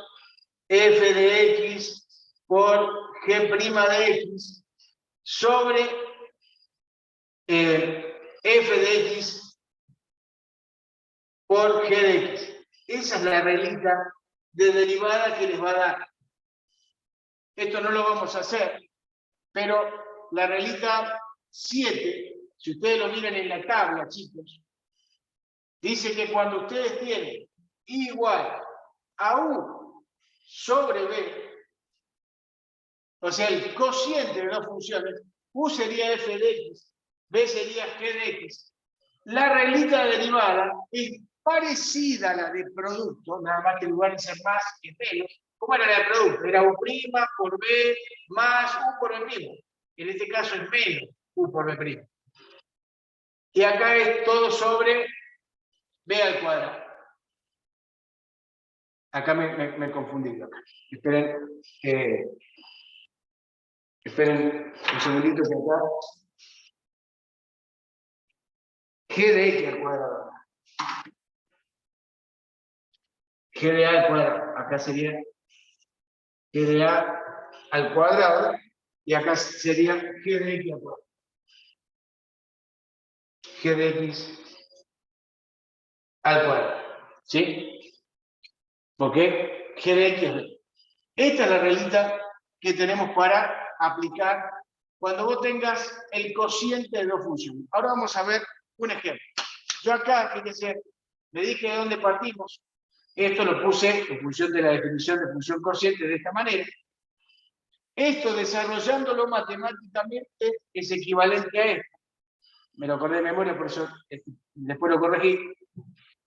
f de x por g' de x sobre f de x por g de x. Esa es la reglita de derivada que les va a dar. Esto no lo vamos a hacer, pero la reglita 7, si ustedes lo miran en la tabla, chicos, dice que cuando ustedes tienen igual a u sobre b, o sea, el cociente de dos funciones, u sería f de x, b sería g de x. La reglita derivada es parecida a la de producto, nada más que en lugar de ser más que menos. ¿Cómo era la de producto? Era u' por b más u por b'. En este caso es menos u por b'. Y acá es todo sobre b al cuadrado. Acá me confundí. Esperen, esperen un segundito que acá. G de x al cuadrado. G de a al cuadrado. Acá sería G de a al cuadrado. Y acá sería G de x al cuadrado. G de x al cuadrado. ¿Sí? Porque G de x es b. Esta es la reglita que tenemos para aplicar cuando vos tengas el cociente de dos funciones. Ahora vamos a ver un ejemplo. Yo acá, fíjense, me dije de dónde partimos. Esto lo puse en función de la definición de función cociente de esta manera. Esto, desarrollándolo matemáticamente, es equivalente a esto. Me lo acordé de memoria, por eso después lo corregí.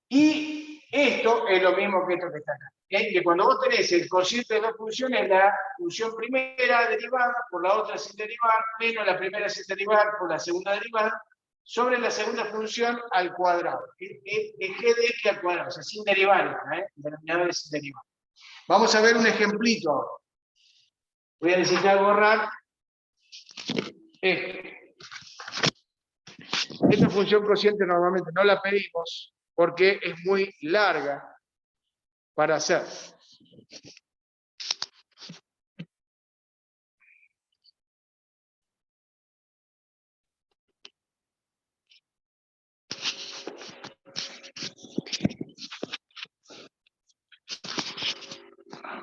Y esto es lo mismo que esto que está acá. Que cuando vos tenés el cociente de dos funciones, la función primera derivada por la otra sin derivar, menos la primera sin derivar por la segunda derivada, sobre la segunda función al cuadrado. Es g de x al cuadrado, o sea, sin derivar, denominadores sin derivar. Vamos a ver un ejemplito ahora. Voy a necesitar borrar esto. Esta función cociente normalmente no la pedimos porque es muy larga para hacer.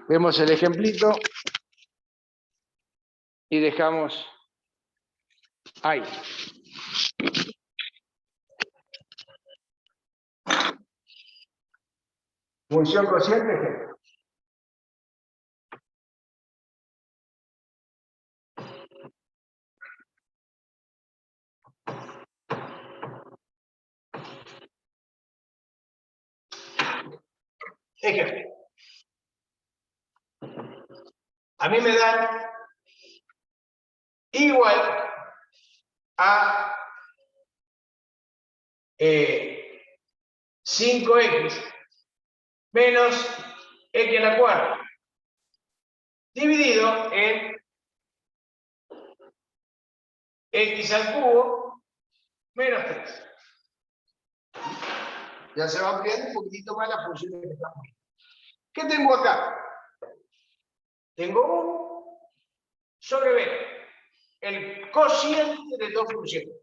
Vemos el ejemplito y dejamos ahí. Función cociente, ejemplo. Ejemplo. A mí me dan igual a 5x menos x a la cuarta, dividido en x al cubo menos 3. Ya se va ampliando un poquitito más la función que estamos viendo. ¿Qué tengo acá? Tengo 1 sobre b, el cociente de 2 funciones.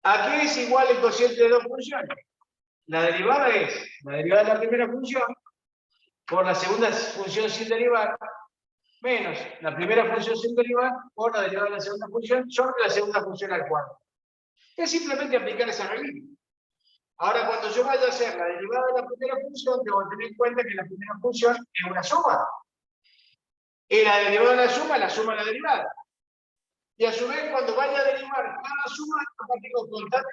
¿A qué es igual el cociente de 2 funciones? La derivada es la derivada de la primera función por la segunda función sin derivar, menos la primera función sin derivar por la derivada de la segunda función sobre la segunda función al cuadrado. Es simplemente aplicar esa regla. Ahora, cuando yo vaya a hacer la derivada de la primera función, tengo que tener en cuenta que la primera función es una suma. Y la derivada de la suma de la derivada. Y a su vez, cuando vaya a derivar cada suma, acá tengo constante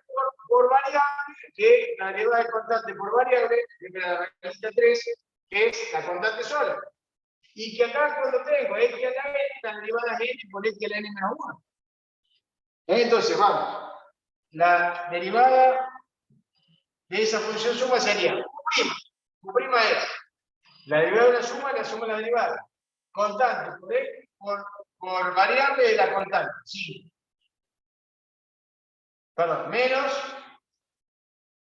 por variable, que la derivada de constante por variable, que es la resta 3, que es la constante sola. Y que acá cuando tengo x a la n, la derivada es n por x a la n menos 1. Entonces, vamos. La derivada de esa función suma sería U'. U' es la derivada de la suma de la derivada. Constante por x por variable de la constante. Sí. Perdón, menos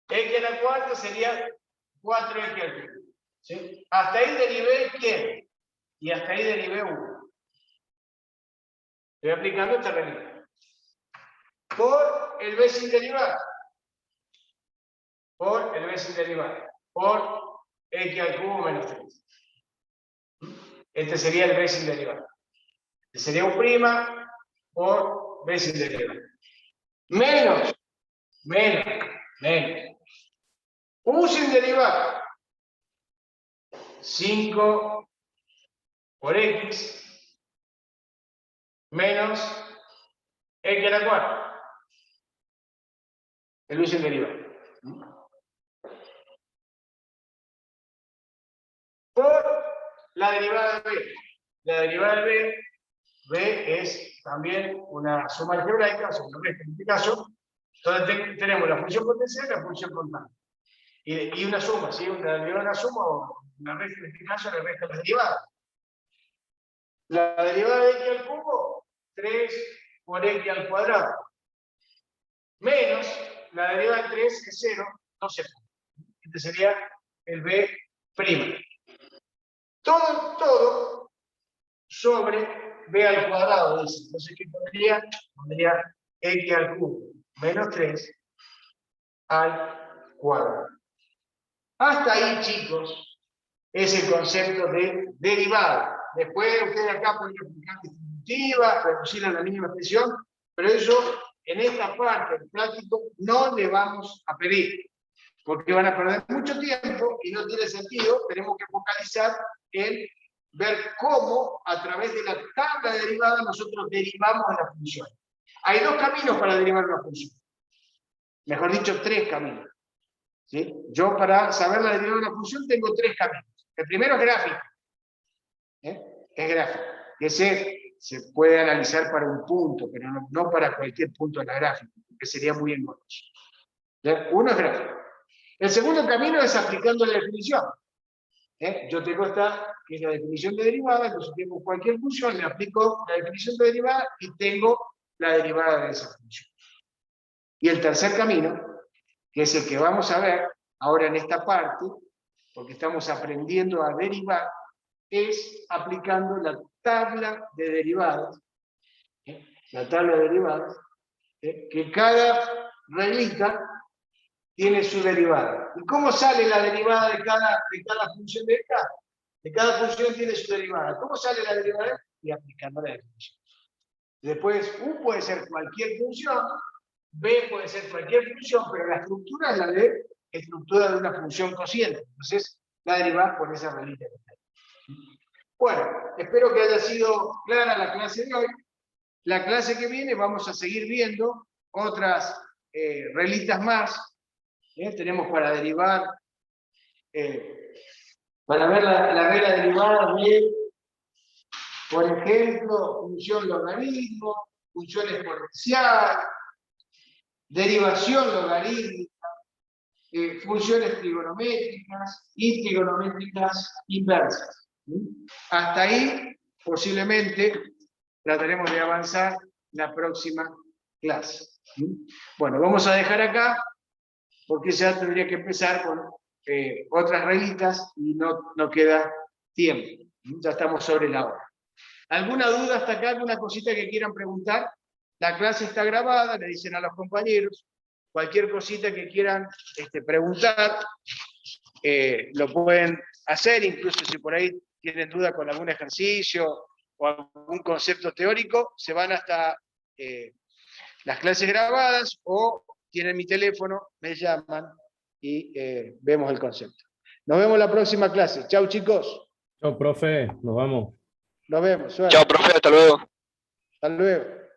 x a la cuarta sería 4x al cubo. ¿Sí? Hasta ahí derivé quién. Y hasta ahí derivé 1. Estoy aplicando esta regla. Por el b sin derivar. Por el b sin derivar. Por x al cubo menos 3. Este sería el b sin derivar. Este sería U' por b sin derivar. Menos. U sin derivar. 5 por x menos x a la cuarta. El U sin derivar. Por la derivada de b. La derivada de b es también una suma algebraica, o sea, una resta en este caso. Entonces tenemos la función potencial y la función constante. Y una suma, ¿sí? La derivada de una suma o una resta, en este caso, le resta la derivada. La derivada de x al cubo, 3 por x al cuadrado. Menos la derivada de 3, que es 0, no se puede. Este sería el b'. Todo sobre b al cuadrado, dice. Entonces, ¿qué pondría? Pondría x al cubo menos 3 al cuadrado. Hasta ahí, chicos, es el concepto de derivada. Después ustedes acá pueden aplicar distributiva, reducir a la mínima expresión, pero eso en esta parte del práctico no le vamos a pedir, porque van a perder mucho tiempo y no tiene sentido. Tenemos que focalizar en ver cómo a través de la tabla de derivada nosotros derivamos la función. Hay 2 caminos para derivar una función. Mejor dicho, 3 caminos. ¿Sí? Yo para saber la derivada de una función tengo 3 caminos. El primero es gráfico. Es gráfico. Ese se puede analizar para un punto, pero no para cualquier punto de la gráfica, porque sería muy engorroso. Uno es gráfico. El segundo camino es aplicando la definición. Yo tengo esta, que es la definición de derivada, entonces tengo cualquier función, le aplico la definición de derivada y tengo la derivada de esa función. Y el tercer camino, que es el que vamos a ver ahora en esta parte, porque estamos aprendiendo a derivar, es aplicando la tabla de derivadas, la tabla de derivadas, que cada reglita tiene su derivada. ¿Y cómo sale la derivada de cada función de esta? De cada función tiene su derivada. ¿Cómo sale la derivada? Y aplicando la definición. Después, U puede ser cualquier función, B puede ser cualquier función, pero la estructura es la de estructura de una función cociente. Entonces, la derivada por esa reglita. Bueno, espero que haya sido clara la clase de hoy. La clase que viene vamos a seguir viendo otras reglitas más. Tenemos para derivar, para ver la regla derivada de, por ejemplo, función logaritmo, función exponencial, derivación logarítmica, funciones trigonométricas y trigonométricas inversas. Hasta ahí, posiblemente, trataremos de avanzar la próxima clase. Bueno, vamos a dejar acá porque ya tendría que empezar con otras reglitas y no queda tiempo. Ya estamos sobre la hora. ¿Alguna duda hasta acá? ¿Alguna cosita que quieran preguntar? La clase está grabada, le dicen a los compañeros. Cualquier cosita que quieran preguntar, lo pueden hacer, incluso si por ahí tienen duda con algún ejercicio o algún concepto teórico, se van hasta las clases grabadas o tienen mi teléfono, me llaman y vemos el concepto. Nos vemos la próxima clase. Chau, chicos. Chao, profe, nos vamos. Nos vemos. Suerte. Chao, profe, hasta luego. Hasta luego.